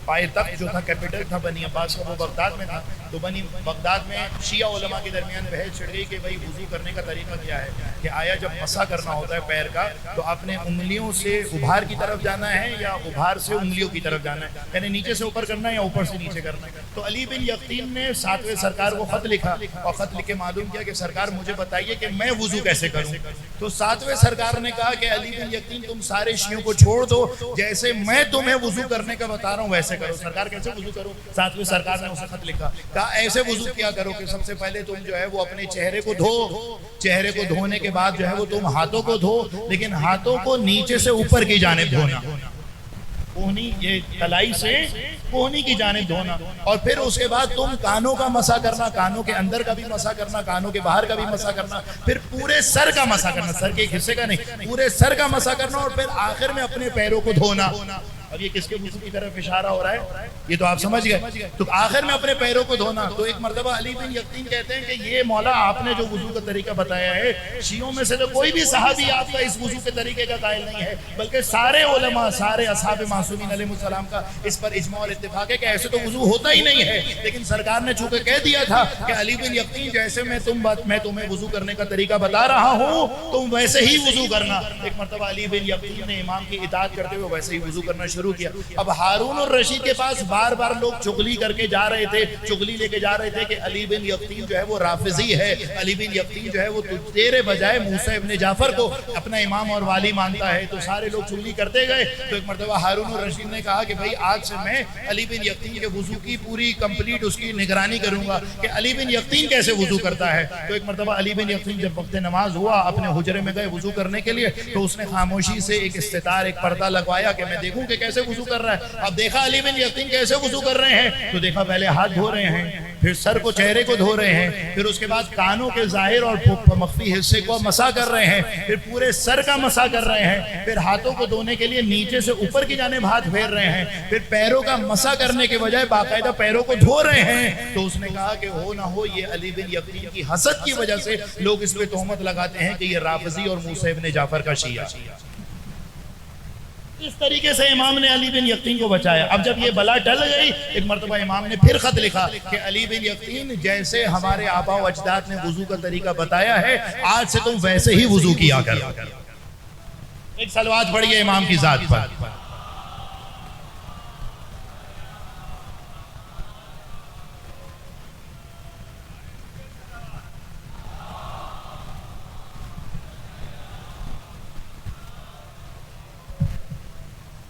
پائے تخت جو تھا کیپٹل تھا بنی عباس کا وہ بغداد میں تھا. تو بنی بغداد میں شیعہ علماء کے درمیان بحث چھڑ گئی کہ بھئی وضو کرنے کا طریقہ کیا ہے، کہ آیا جب مسح کرنا ہوتا ہے پیر کا تو اپنے انگلیوں سے ابھار کی طرف جانا ہے یا ابھار سے انگلیوں کی طرف جانا ہے، یعنی نیچے سے اوپر کرنا ہے یا اوپر سے نیچے کرنا ہے. تو علی بن یقطین نے 7ویں سرکار کو خط لکھا اور خط لکھ کے معلوم کیا کہ سرکار مجھے بتائیے کہ میں وضو کیسے کروں. تو 7ویں سرکار نے کہا کہ علی بن یقطین تم سارے شیعوں کو چھوڑ دو، جیسے میں تمہیں وضو کرنے کا بتا رہا ہوں ویسے کرو. سرکار کیسے وضو کرو؟ 7ویں سرکار نے اسے خط لکھا، کہا ایسے وضو کیا کرو کہ سب سے پہلے تم جو ہے وہ اپنے چہرے کو دھو، چہرے کو دھونے کے بعد جو ہے وہ تم ہاتھوں کو دھو، لیکن ہاتھوں کو نیچے سے اوپر کی جانب دھونا، کوہنی یہ کلائی سے کوہنی کی جانب دھونا. اور پھر اس کے بعد تم کانوں کا مسح کرنا، کانوں کے اندر کا بھی مسح کرنا، کانوں کے باہر کا بھی مسح کرنا، پھر پورے سر کا مسح کرنا، سر کے ایک حصے کا نہیں، پورے سر کا مسح کرنا، اور پھر آخر میں اپنے پیروں کو دھونا. اب یہ کس کے وضو کی طرف اشارہ ہو رہا ہے؟ یہ تو آپ سمجھ گئے. تو آخر میں اپنے پیروں کو دھونا. تو ایک مرتبہ علی بن یقطین کہتے ہیں کہ یہ مولا آپ نے جو وضو کا طریقہ بتایا ہے، شیعوں میں سے تو کوئی بھی صحابی آپ کا اس وضو کے طریقے کا قائل نہیں ہے، بلکہ سارے علماء، سارے اصحاب معصومین علیہ السلام کا اس پر اجماع اور اتفاق ہے کہ ایسے تو وضو ہوتا ہی نہیں ہے. لیکن سرکار نے چونکہ کہہ دیا تھا کہ علی بن یقطین جیسے میں تمہیں وضو کرنے کا طریقہ بتا رہا ہوں تم ویسے ہی وضو کرنا. ایک مرتبہ علی بن یقطین نے امام کی اطاعت کرتے ہوئے ویسے ہی وضو کرنا شروع کیا. اب ہارون الرشید کے پاس بار بار لوگ چغلی کر کے جا رہے تھے، چغلی لے کے جا رہے تھے کہ علی بن یقطین جو ہے وہ رافضی ہے، علی بن یقطین جو ہے وہ تیرے بجائے موسیٰ ابن جعفر کو اپنا امام اور والی مانتا ہے. تو سارے لوگ چغلی کرتے گئے. تو ایک مرتبہ ہارون الرشید نے کہا کہ بھئی آج سے میں علی بن یقطین کے وضو کی پوری کمپلیٹ اس کی نگرانی کروں گا کہ علی بن یقطین کیسے وضو کرتا ہے. تو ایک مرتبہ علی بن یقطین جب وقت نماز ہوا اپنے حجرے میں گئے وضو کرنے کے لیے، تو اس نے خاموشی سے ایک استتار، ایک پردہ لگوایا کہ میں دیکھوں کہ کیسے وضو کر رہا ہے. اب دیکھا علی بن یقطین کیسے وضو کر رہے ہیں، تو دیکھا پہلے ہاتھ دھو رہے ہیں، پھر سر کو چہرے کو دھو رہے ہیں، پھر اس کے بعد کانوں کے ظاہر اور مخفی حصے کو مسح کر رہے ہیں، پھر پورے سر کا مسح کر رہے ہیں، پھر ہاتھوں کو دھونے کے لیے نیچے سے اوپر کی جانب ہاتھ پھیر رہے ہیں، پھر پیروں کا مسح کرنے کے بجائے باقاعدہ پیروں کو دھو رہے ہیں. تو اس نے کہا کہ ہو نہ ہو یہ علی بن یقطین کی حسد کی وجہ سے لوگ اس پہ تہمت لگاتے ہیں کہ یہ رافضی اور موسیٰ ابن جعفر کا شیعہ. اس طریقے سے امام نے علی بن یقطین کو بچایا. اب جب یہ بلا ٹل گئی، ایک مرتبہ امام نے پھر خط لکھا کہ علی بن یقطین جیسے ہمارے آبا و اجداد نے وضو کا طریقہ بتایا ہے، آج سے تم ویسے ہی وضو کیا کرو. ایک صلوات پڑھیے امام کی ذات پر.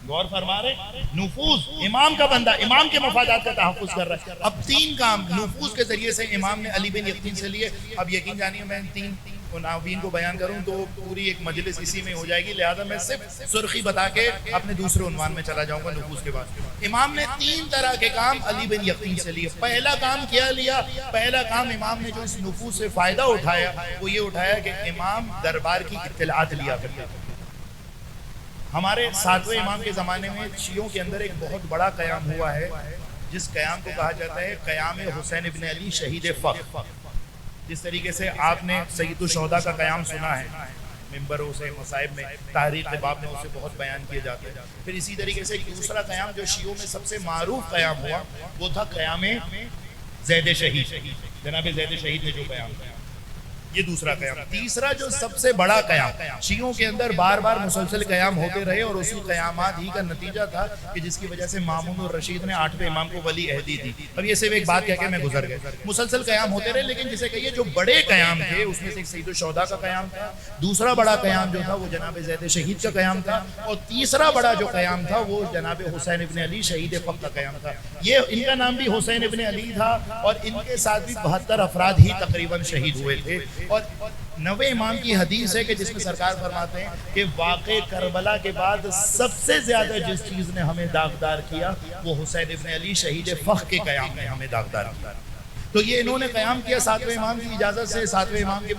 غور فرما رہے، نفوذ امام کا بندہ امام کے مفادات کا تحفظ کر رہا ہے۔ اب تین کام نفوذ کے ذریعے سے امام نے علی بن یقین سے لیے۔ اب یقین جانیے میں تین عناوین کو بیان کروں تو پوری ایک مجلس اسی میں ہو جائے گی، لہذا میں صرف سرخی بتا کے اپنے دوسرے عنوان میں چلا جاؤں گا نفوذ کے بعد۔ امام نے تین طرح کے کام علی بن یقین سے لیے۔ پہلا کام کیا لیا؟ پہلا کام امام نے جو اس نفوذ سے فائدہ اٹھایا وہ یہ اٹھایا کہ امام دربار کی اطلاعات لیا کرتے تھے۔ ہمارے ساتویں امام کے زمانے میں شیعوں کے اندر ایک بہت بڑا قیام ہوا ہے، جس قیام کو کہا جاتا ہے قیام حسین ابن علی شہید فخر۔ جس طریقے سے آپ نے سید الشہداء کا قیام سنا ہے ممبروں سے، مصائب میں، تحریق باب میں اسے بہت بیان کیے جاتے ہیں۔ پھر اسی طریقے سے دوسرا قیام جو شیعوں میں سب سے معروف قیام ہوا وہ تھا قیام زید شہید، جناب زید شہید نے جو قیام کیا، یہ دوسرا قیام۔ تیسرا جو سب سے بڑا قیام، شیعوں کے اندر بار بار مسلسل قیام ہوتے رہے اور اسی قیامات ہی کا نتیجہ تھا کہ جس کی وجہ سے مامون الرشید نے 8ویں امام کو ولی عہدی دی۔ اب یہ صرف ایک بات کہہ کے میں گزر گئے، مسلسل قیام ہوتے رہے، لیکن جسے کہیے جو بڑے قیام تھے اس میں سے ایک سید الشہداء کا قیام تھا، دوسرا بڑا قیام جو تھا وہ جناب زید شہید کا قیام تھا، اور تیسرا بڑا جو قیام تھا وہ جناب حسین ابن علی شہید فخر کا قیام تھا۔ یہ ان کا نام بھی حسین ابن علی تھا اور ان کے ساتھ بھی 72 افراد ہی تقریباً شہید ہوئے تھے۔ اور 9ویں امام کی حدیث ہے کہ جس میں سرکار فرماتے ہیں کہ واقع کربلا کے بعد سب سے زیادہ جس چیز نے ہمیں داغدار کیا وہ حسین ابن علی شہید فخر کے قیام نے ہمیں داغدار کیا۔ تو یہ انہوں نے قیام کیا 7ویں امام کی اجازت سے، 7ویں امام کے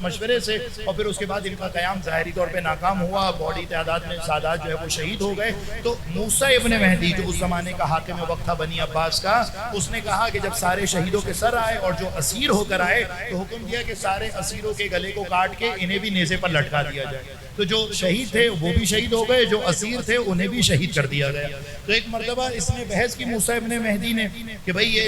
مشورے سے، اور پھر اس کے بعد ان کا قیام ظاہری طور پہ ناکام ہوا، بڑی تعداد میں سادات جو ہے وہ شہید ہو گئے۔ تو موسیٰ ابن مہدی جو اس زمانے کا حاکم وقت تھا بنی عباس کا، اس نے کہا کہ جب سارے شہیدوں کے سر آئے اور جو اسیر ہو کر آئے تو حکم دیا کہ سارے اسیروں کے گلے کو کاٹ کے انہیں بھی نیزے پر لٹکا دیا جائے۔ تو جو شہید تھے وہ بھی شہید ہو گئے، جو اسیر تھے انہیں بھی شہید کر دیا گیا۔ تو ایک مرتبہ اس نے بحث کی موسیٰ ابن مہدی نے کہ بھئی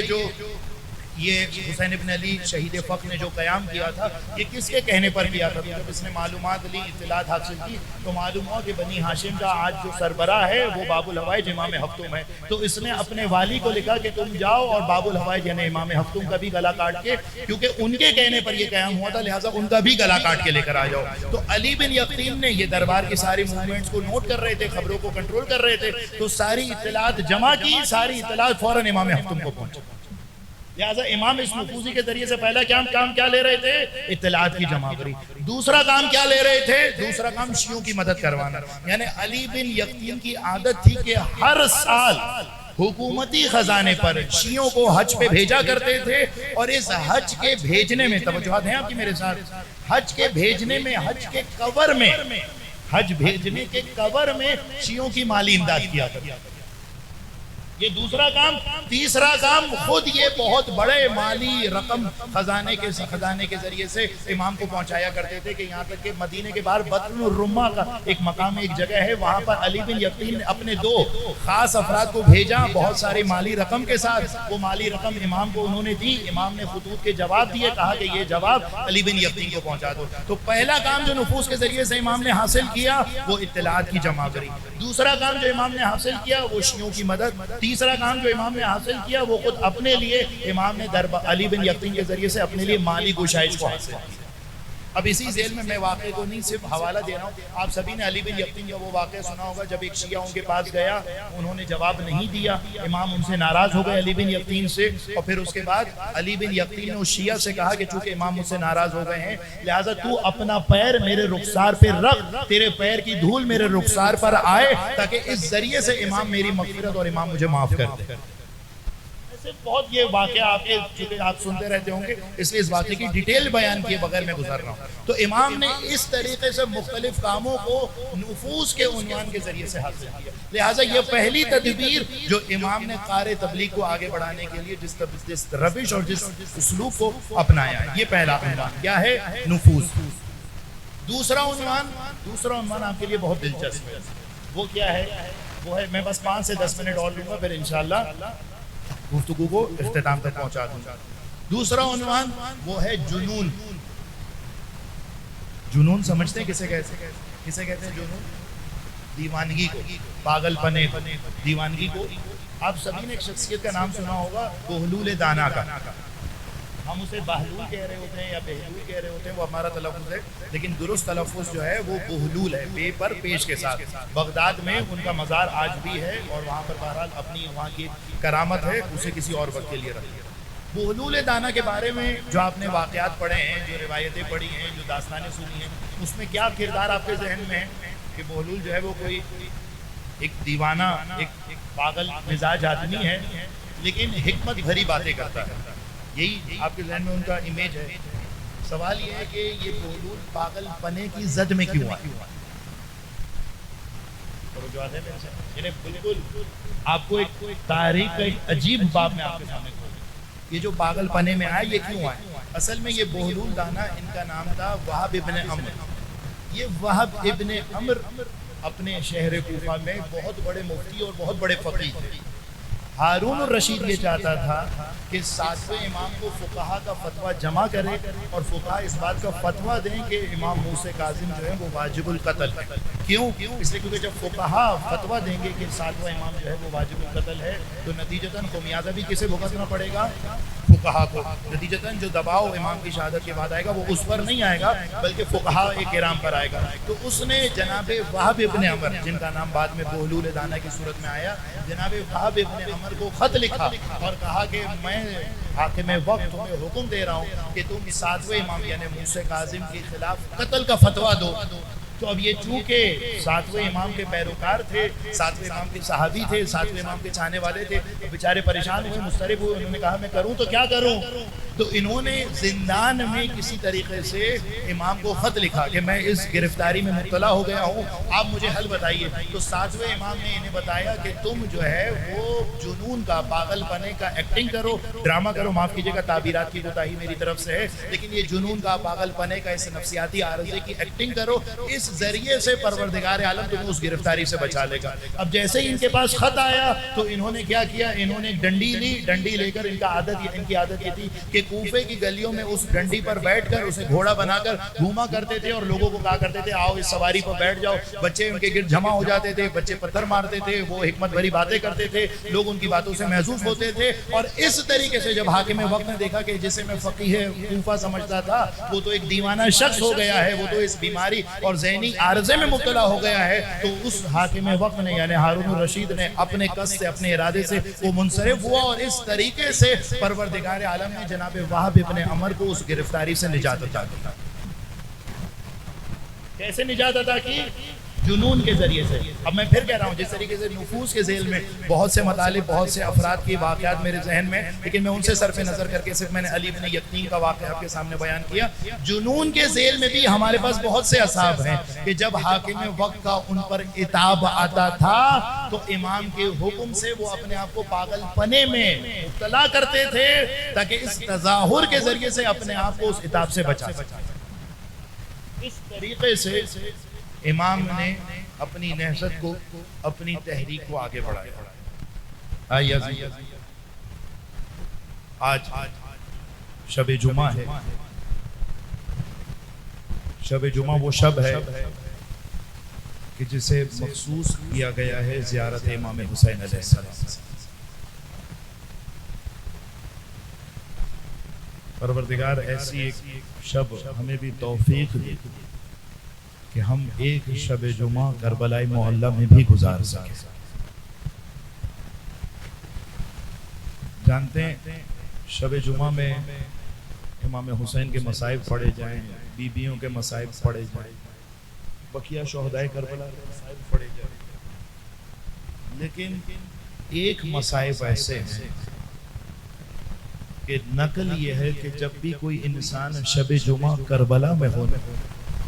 یہ حسین ابن علی شہید فخر نے جو قیام کیا تھا یہ کس کے کہنے پر کیا تھا؟ جب اس نے معلومات لی، اطلاعات حاصل کی تو معلوم ہوا کہ بنی ہاشم کا آج جو سربراہ ہے وہ باب الحوائج امام ہفتم ہے۔ تو اس نے اپنے والی کو لکھا کہ تم جاؤ اور باب الحوائج یعنی امام ہفتم کا بھی گلا کاٹ کے، کیونکہ ان کے کہنے پر یہ قیام ہوا تھا لہٰذا ان کا بھی گلا کاٹ کے لے کر آ جاؤ۔ تو علی بن یقین نے یہ دربار کی ساری موومنٹس کو نوٹ کر رہے تھے، خبروں کو کنٹرول کر رہے تھے، تو ساری اطلاعات جمع کی، ساری اطلاعات فوراً امام ہفتم کو پہنچی۔ لہٰذا امام اس نفوذی کے ذریعے سے پہلا کام کیا لے رہے تھے؟ اطلاعات کی جمع کری۔ دوسرا کام کیا لے رہے تھے؟ دوسرا کام شیعوں کی مدد کروانا۔ یعنی علی بن یقین کی عادت تھی کہ ہر سال حکومتی خزانے پر شیعوں کو حج پہ بھیجا کرتے تھے، اور اس حج کے بھیجنے میں توجہات ہیں آپ کی میرے ساتھ، حج کے بھیجنے میں، حج کے کور میں، حج بھیجنے کے کور میں شیعوں کی مالی امداد کیا کرتے تھے۔ یہ دوسرا کام۔ تیسرا کام خود یہ بہت بڑے مالی رقم خزانے کے ذریعے سے امام کو پہنچایا کرتے تھے کہ یہاں تک کہ مدینے کے باہر بطن الرمہ کا ایک مقام، ایک جگہ ہے، وہاں پر علی بن یقین نے اپنے 2 خاص افراد کو بھیجا بہت ساری مالی رقم کے ساتھ۔ وہ مالی رقم امام کو انہوں نے دی، امام نے خطوط کے جواب دیے، کہا کہ یہ جواب علی بن یقین کو پہنچا دو۔ تو پہلا کام جو نفوذ کے ذریعے سے امام نے حاصل کیا وہ اطلاعات کی جمع کری۔ دوسرا کام جو امام نے حاصل کیا وہ شیعوں کی مدد۔ تیسرا کام جو امام نے حاصل کیا وہ خود اپنے لیے امام نے علی بن یقین کے ذریعے سے اپنے لیے مالی گشائش کو حاصل کیا۔ اب اسی ذیل میں واقعے کو نہیں صرف حوالہ دے رہا ہوں، آپ سبھی نے علی بن یقین کا وہ واقعہ سنا ہوگا جب ایک شیعہ ان کے پاس گیا، انہوں نے جواب نہیں دیا، امام ان سے ناراض ہو گئے علی بن یقین سے، اور پھر اس کے بعد علی بن یقین نے اس شیعہ سے کہا کہ چونکہ امام مجھ سے ناراض ہو گئے ہیں لہٰذا تو اپنا پیر میرے رخسار پہ رکھ، تیرے پیر کی دھول میرے رخسار پر آئے تاکہ اس ذریعے سے امام میری مغفرت اور امام مجھے معاف کر دے۔ بہت یہ واقعہ آپ کے چونکہ آپ سنتے رہتے ہوں گے اس لیے اس واقعے کی ڈیٹیل بیان کیے بغیر میں گزر رہا ہوں۔ تو امام نے اس طریقے سے مختلف کاموں کو نفوذ کے عنوان کے ذریعے سے حاصل کیا۔ لہٰذا یہ پہلی تدبیر جو امام نے قار تبلیغ کو آگے بڑھانے کے لیے جس روش اور جس اسلوب کو اپنایا ہے، یہ پہلا عنوان کیا ہے؟ نفوذ۔ دوسرا عنوان آپ کے لیے بہت دلچسپ ہے، وہ کیا ہے؟ وہ ہے، میں بس 5 سے 10 منٹ اور لوں گا پھر انشاءاللہ گفتگو کو اختتام تک پہنچا دوں گا۔ دوسرا عنوان وہ ہے جنون۔ جنون سمجھتے ہیں کسے کہتے ہیں جنون؟ دیوانگی کو، پاگل پنے کو، دیوانگی کو۔ آپ سبھی نے ایک شخصیت کا نام سنا ہوگا بہلول دانا کا۔ ہم اسے بہلول کہہ رہے ہوتے ہیں یا بہلول کہہ رہے ہوتے ہیں، وہ ہمارا تلفظ ہے، لیکن درست تلفظ جو ہے وہ بہلول ہے، بے پر پیش کے ساتھ۔ بغداد میں ان کا مزار آج بھی ہے اور وہاں پر بہرحال اپنی وہاں کی کرامت ہے، اسے کسی اور وقت کے لیے رکھ دیا۔ بہلول دانا کے بارے میں جو آپ نے واقعات پڑھے ہیں، جو روایتیں پڑھی ہیں، جو داستانیں سنی ہیں، اس میں کیا کردار آپ کے ذہن میں ہے کہ بہلول جو ہے وہ کوئی ایک دیوانہ، ایک پاگل مزاج آدمی ہے لیکن حکمت بھری باتیں کرتا ہے، یہی آپ کے ذہن میں ان کا امیج ہے؟ سوال یہ ہے کہ یہ بہلول پاگل پنے کی زد میں کیوں آئے؟ یعنی بالکل آپ کو ایک تاریخ کا ایک عجیب باب میں آپ کے سامنے کھول دیا، یہ جو پاگل پنے میں آئے یہ کیوں آئے؟ اصل میں یہ بہلول دانا، ان کا نام تھا وہب ابن عمر۔ یہ وہب ابن عمر اپنے شہر کوفہ میں بہت بڑے مفتی اور بہت بڑے فقیہ تھے۔ ہارون الرشید یہ چاہتا تھا کہ ساتویں امام کو فقہا کا فتویٰ جمع کرے اور فقہا اس بات کا فتویٰ دیں کہ امام موسیٰ کاظم جو ہے وہ واجب القتل ہے۔ کیوں؟ اس لیے کیونکہ جب فقہا فتویٰ دیں گے کہ ساتواں امام جو ہے وہ واجب القتل ہے تو نتیجتاً خمیازہ بھی کسے بھگتنا پڑے گا؟ فقہا کو۔ نتیجتاً جو دباؤ امام کی شہادت کے بعد آئے گا وہ اس پر نہیں آئے گا بلکہ فقہا کرام پر آئے گا۔ تو اس نے جناب وہب ابن عمر، جن کا نام بعد میں بہلول دانا کی صورت میں آیا، جناب وہب ابن عمر کو خط لکھا اور کہا کہ میں حاکم وقت تمہیں حکم دے رہا ہوں کہ تم ساتویں امام یعنی موسیٰ کاظم کے خلاف قتل کا فتویٰ دو۔ تو اب یہ چونکہ ساتویں امام کے پیروکار تھے، ساتویں امام کے صحابی تھے، ساتویں امام کے چاہنے والے تھے، بیچارے پریشان ہوئے، مضطرب ہوئے، انہوں نے کہا میں کروں تو کیا کروں؟ تو انہوں نے زندان میں کسی طریقے سے امام کو خط لکھا کہ میں اس گرفتاری میں مبتلا ہو گیا ہوں، آپ مجھے حل بتائیے۔ تو ساتویں امام نے انہیں بتایا کہ تم جو ہے وہ جنون کا، پاگل پنے کا ایکٹنگ کرو، ڈرامہ کرو، معاف کیجیے گا تعبیرات کی کوتاہی میری طرف سے ہے، لیکن یہ جنون کا، پاگل پنے کا، اس نفسیاتی عارضے کی ایکٹنگ کرو، اس ذریعے سے پروردگار عالم تمہیں اس گرفتاری سے بچا لے گا۔ اب جیسے ہی ان کے پاس خط آیا تو انہوں نے کیا کیا، انہوں نے ڈنڈی لی، ڈنڈی لے کر ان کی عادت یہ تھی کہ کوفے کی گلیوں میں اس ڈنڈی پر بیٹھ کر اسے گھوڑا بنا کر گھوما کرتے تھے اور لوگوں کو کہا کرتے تھے آؤ اس سواری پر بیٹھ جاؤ۔ بچے ان کے گرد جمع ہو جاتے تھے، بچے پتھر مارتے تھے، وہ حکمت بھری باتیں کرتے تھے، لوگ ان کی باتوں سے محظوظ ہوتے تھے۔ اور اس طریقے سے جب حاکم وقت نے دیکھا کہ جسے میں فقیہ کوفہ سمجھتا تھا وہ تو ایک دیوانہ شخص ہو گیا ہے، وہ تو اس بیماری اور ذہنی عارضے میں مبتلا ہو گیا ہے، تو اس حاکم وقت نے یعنی ہارون الرشید نے اپنے قصد سے، اپنے ارادے سے وہ منصرف ہوا اور اس طریقے سے پروردگار عالم نے جناب وہب ابن عمر کو اس گرفتاری سے نجات عطا کی۔ کیسے نجات عطا کی؟ جنون کے ذریعے سے۔ اب میں پھر کہہ رہا ہوں جس طریقے سے نفوس کے ذیل میں بہت سے مطالب، بہت سے افراد کی واقعات میرے ذہن میں، لیکن میں ان سے صرف نظر کر کے صرف میں نے علی بن یقین کا واقعہ آپ کے سامنے بیان کیا۔ جنون کے ذیل میں بھی ہمارے پاس بہت سے اصحاب ہیں کہ جب حاکم وقت کا ان پر عتاب آتا تھا تو امام کے حکم سے وہ اپنے آپ کو پاگل پنے میں مبتلا کرتے تھے تاکہ اس تظاہر کے ذریعے سے اپنے آپ کو اس عتاب سے بچا سکیں۔ اس طریقے سے امام نے اپنی نہضت کو، اپنی تحریک کو آگے بڑھایا۔ آج شب جمعہ ہے۔ شب جمعہ وہ شب ہے کہ جسے مخصوص کیا گیا ہے زیارت امام حسین علیہ السلام۔ پروردگار ایسی ایک شب ہمیں بھی توفیق دی کہ ہم ایک شب جمعہ کربلا معلی میں بھی گزار سکیں۔ جانتے ہیں شب جمعہ میں امام حسین کے مصائب پڑھے جائیں، بیویوں کے مصائب پڑھے جائیں، بقیہ شہدائے کربلا کے مصائب پڑھے جائیں، لیکن ایک مصائب ایسے ہیں کہ نقل یہ ہے کہ جب بھی کوئی انسان شب جمعہ کربلا میں ہو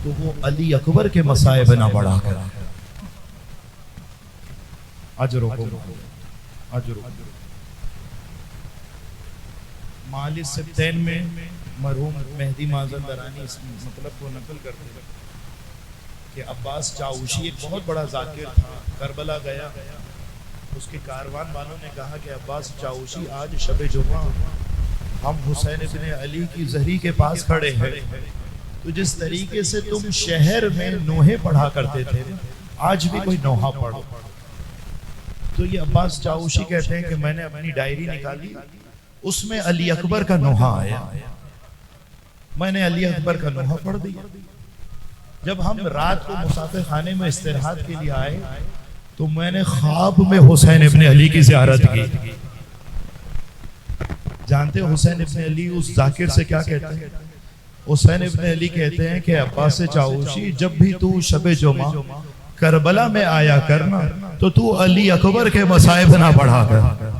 تو وہ علی اکبر کے مصائب نہ بڑھا کر مالی سبتین میں مرحوم مہدی معظم درانی اس مطلب کو نقل کرتے ہیں کہ عباس چاوشی ایک بہت بڑا ذاکر تھا، کربلا گیا، اس کے کاروان والوں نے کہا کہ عباس چاوشی آج شب جمعہ ہم حسین ابن علی کی زہری کے پاس کھڑے ہیں، تو جس طریقے سے تم شہر میں نوحے پڑھا کرتے تھے آج بھی کوئی نوحہ پڑھو۔ تو یہ عباس چاوشی کہتے ہیں کہ میں نے اپنی ڈائری نکالی، اس میں علی اکبر کا نوحہ آیا. میں نے علی اکبر کا نوحہ پڑھ دیا. جب ہم رات کو مسافر خانے میں استراحت کے لیے آئے تو میں نے خواب میں حسین ابن علی کی زیارت کی. جانتے ہو حسین ابن علی اس ذاکر سے کیا کہتے ہیں؟ حسین ابن علی کہتے ہیں کہ عباس چاوشی جب بھی تو شب جمعہ کربلا میں آیا کرنا تو علی اکبر کے مصائب نہ پڑھا کر.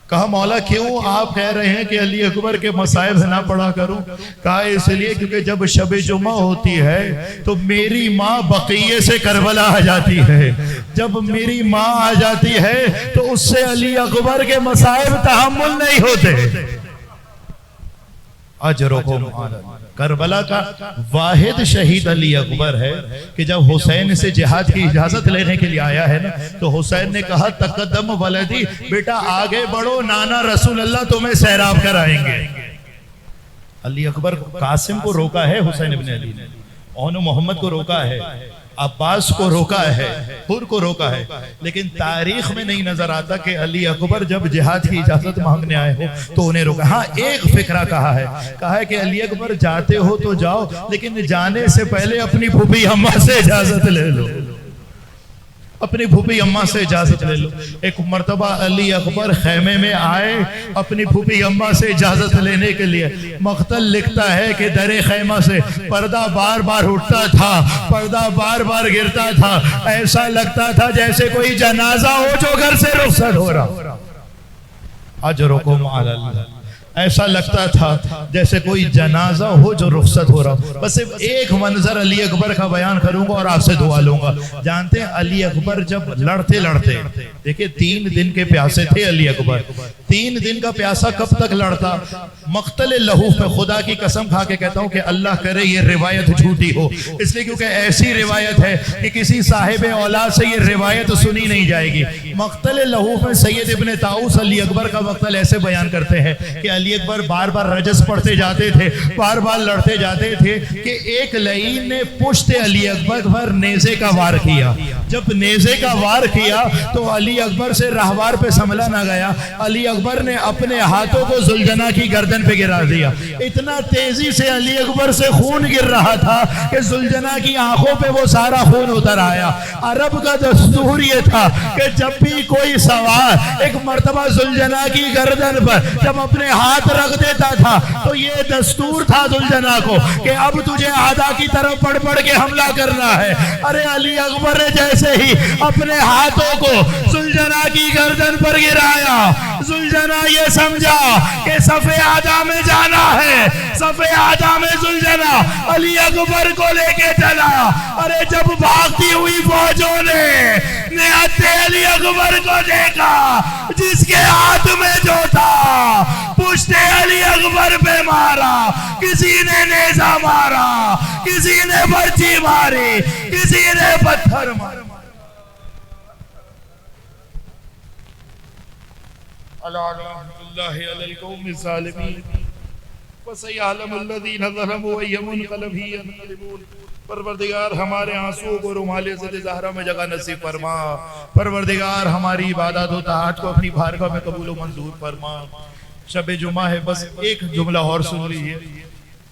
کہا مولا کیوں آپ کہہ رہے ہیں کہ علی اکبر کے مصائب نہ پڑھا کروں؟ کہا اس لیے کیونکہ جب شب جمعہ ہوتی ہے تو میری ماں بقیے سے کربلا آ جاتی ہے. جب میری ماں آ جاتی ہے تو اس سے علی اکبر کے مصائب تحمل نہیں ہوتے. اجرکم کربلا کا واحد شہید علی اکبر ہے کہ جب حسین سے جہاد کی اجازت لینے کے لیے آیا ہے نا تو حسین نے کہا تقدم ولدی، بیٹا آگے بڑھو، نانا رسول اللہ تمہیں سیراب کرائیں گے. علی اکبر قاسم کو روکا ہے حسین ابن علی نے، اون محمد کو روکا ہے، عباس کو روکا ہے، حر کو روکا ہے، لیکن تاریخ میں نہیں نظر آتا کہ علی اکبر جب جہاد کی اجازت مانگنے آئے ہو تو انہیں روکا. ہاں ایک فکرہ کہا ہے کہ علی اکبر جاتے ہو تو جاؤ لیکن جانے سے پہلے اپنی پھوپھی اماں سے اجازت لے لو، اپنی پھوپھی اماں سے اجازت لے لو. ایک مرتبہ علی اکبر خیمے میں آئے اپنی پھوپھی اماں سے اجازت لینے کے لیے. مقتل لکھتا ہے کہ در خیمہ سے پردہ بار بار اٹھتا تھا، پردہ بار بار گرتا تھا، ایسا لگتا تھا جیسے کوئی جنازہ ہو جو گھر سے رخصت ہو رہا. اجرکم علی اللہ، ایسا لگتا تھا جیسے کوئی جنازہ ہو جو رخصت ہو رہا. بس صرف ایک منظر علی اکبر کا بیان کروں گا اور آپ سے دعا لوں گا. جانتے ہیں علی اکبر جب لڑتے دیکھیں 3 دن کے پیاسے تھے علی اکبر. 3 دن کا پیاسا کب تک لڑتا؟ مقتل لہوف میں خدا کی قسم کھا کے کہتا ہوں کہ اللہ کرے یہ روایت جھوٹی ہو، اس لیے کیونکہ ایسی روایت ہے کہ کسی صاحب اولاد سے یہ روایت سنی نہیں جائے گی. مقتل لہوف میں سید ابن طاؤس علی اکبر کا مقتل ایسے بیان کرتے ہیں کہ علی اکبر بار بار رجس پڑھتے جاتے تھے، بار بار لڑتے جاتے تھے کہ ایک لعین نے پشت علی اکبر پر نیزے کا وار کیا. جب نیزے کا وار کیا تو علی اکبر سے راہوار پہ سنبھلا نہ گیا. علی اکبر نے اپنے ہاتھوں کو ذوالجناح کی گردن پہ گرا دیا. اتنا تیزی سے علی اکبر سے خون گر رہا تھا کہ ذوالجناح کی آنکھوں پہ وہ سارا خون اتر آیا. عرب کا دستور یہ تھا کہ جب بھی کوئی سوار ایک مرتبہ ذوالجناح کی گردن پر جب اپنے ہاتھ رکھ دیتا تھا تو یہ دستور تھا ذوالجناح کو کہ اب تجھے اعداء کی طرف پڑھ پڑھ کے حملہ کرنا ہے. ارے علی اکبر نے جیسے ہی اپنے ہاتھوں کو ذوالجناح کی گردن پر گرایا، ذوالجناح یہ سمجھا کہ صف اعداء میں جانا ہے. صف اعداء میں ذوالجناح علی اکبر کو لے کے چلا. ارے جب بھاگتی ہوئی فوجوں نے علی اکبر کو دیکھا جس کے ہاتھ میں جو تھا پشت علی اکبر پہ مارا. کسی نے نیزہ مارا، کسی نے برچی ماری، کسی نے پتھر مارا. اللہ علی القوم الظالمین وسیعلم الذین ظلموا ای منقلب ینقلبون. پروردگار ہمارے آنسو کو رومال عزت زہرا میں جگہ نصیب فرما. پروردگار ہماری عبادت و طاعت کو اپنی بارگاہ میں قبول و منظور فرما. شب جمعہ ہے، بس ایک جملہ اور سن لیجیے،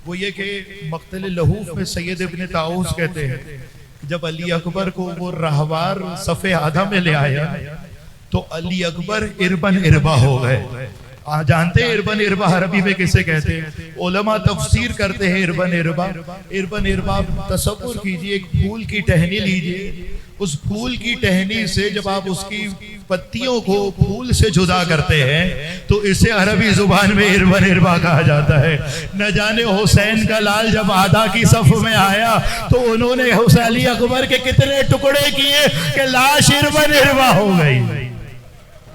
وہ یہ کہ مقتل لہوف میں سید ابن طاؤس کہتے ہیں جب علی اکبر کو وہ راہوار صف اعداء میں لے آیا تو علی اکبر اربن اربا ہو گئے. جانتے ہیں اربن اربا عربی میں کسے کہتے ہیں؟ علماء تفسیر کرتے ہیں اربن اربا. اربن اربا تصور کیجئے ایک پھول کی ٹہنی لیجئے، اس پھول کی ٹہنی سے جب آپ اس کی پتیوں کو پھول سے جدا کرتے ہیں تو اسے عربی زبان میں اربن اربا کہا جاتا ہے. نہ جانے حسین کا لال جب اعداء کی صف میں آیا تو انہوں نے حسین علی اکبر کے کتنے ٹکڑے کیے کہ لاش اربن اربا ہو گئی.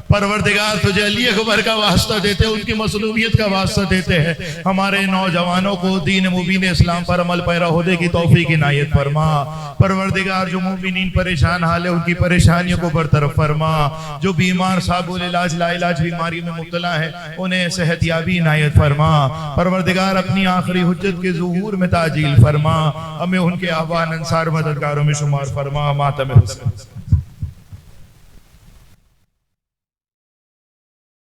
پروردگار تجھے علی اکبر کا واسطہ دیتے، ان کی مظلومیت کا واسطہ دیتے ہیں. ہمارے نوجوانوں کو دین مبین اسلام پر عمل پیرا ہونے کی توفیق عنایت فرما. پروردگار جو مومنین پریشان حال ہے ان کی پریشانیوں کو برطرف فرما. جو بیمار صاحب العلاج لا علاج بیماری میں مبتلا ہے انہیں صحت یابی عنایت فرما. پروردگار اپنی آخری حجت کے ظہور میں تعجیل فرما. ہمیں ان کے احوان انصار مددگاروں میں شمار فرما. ماتم حسین.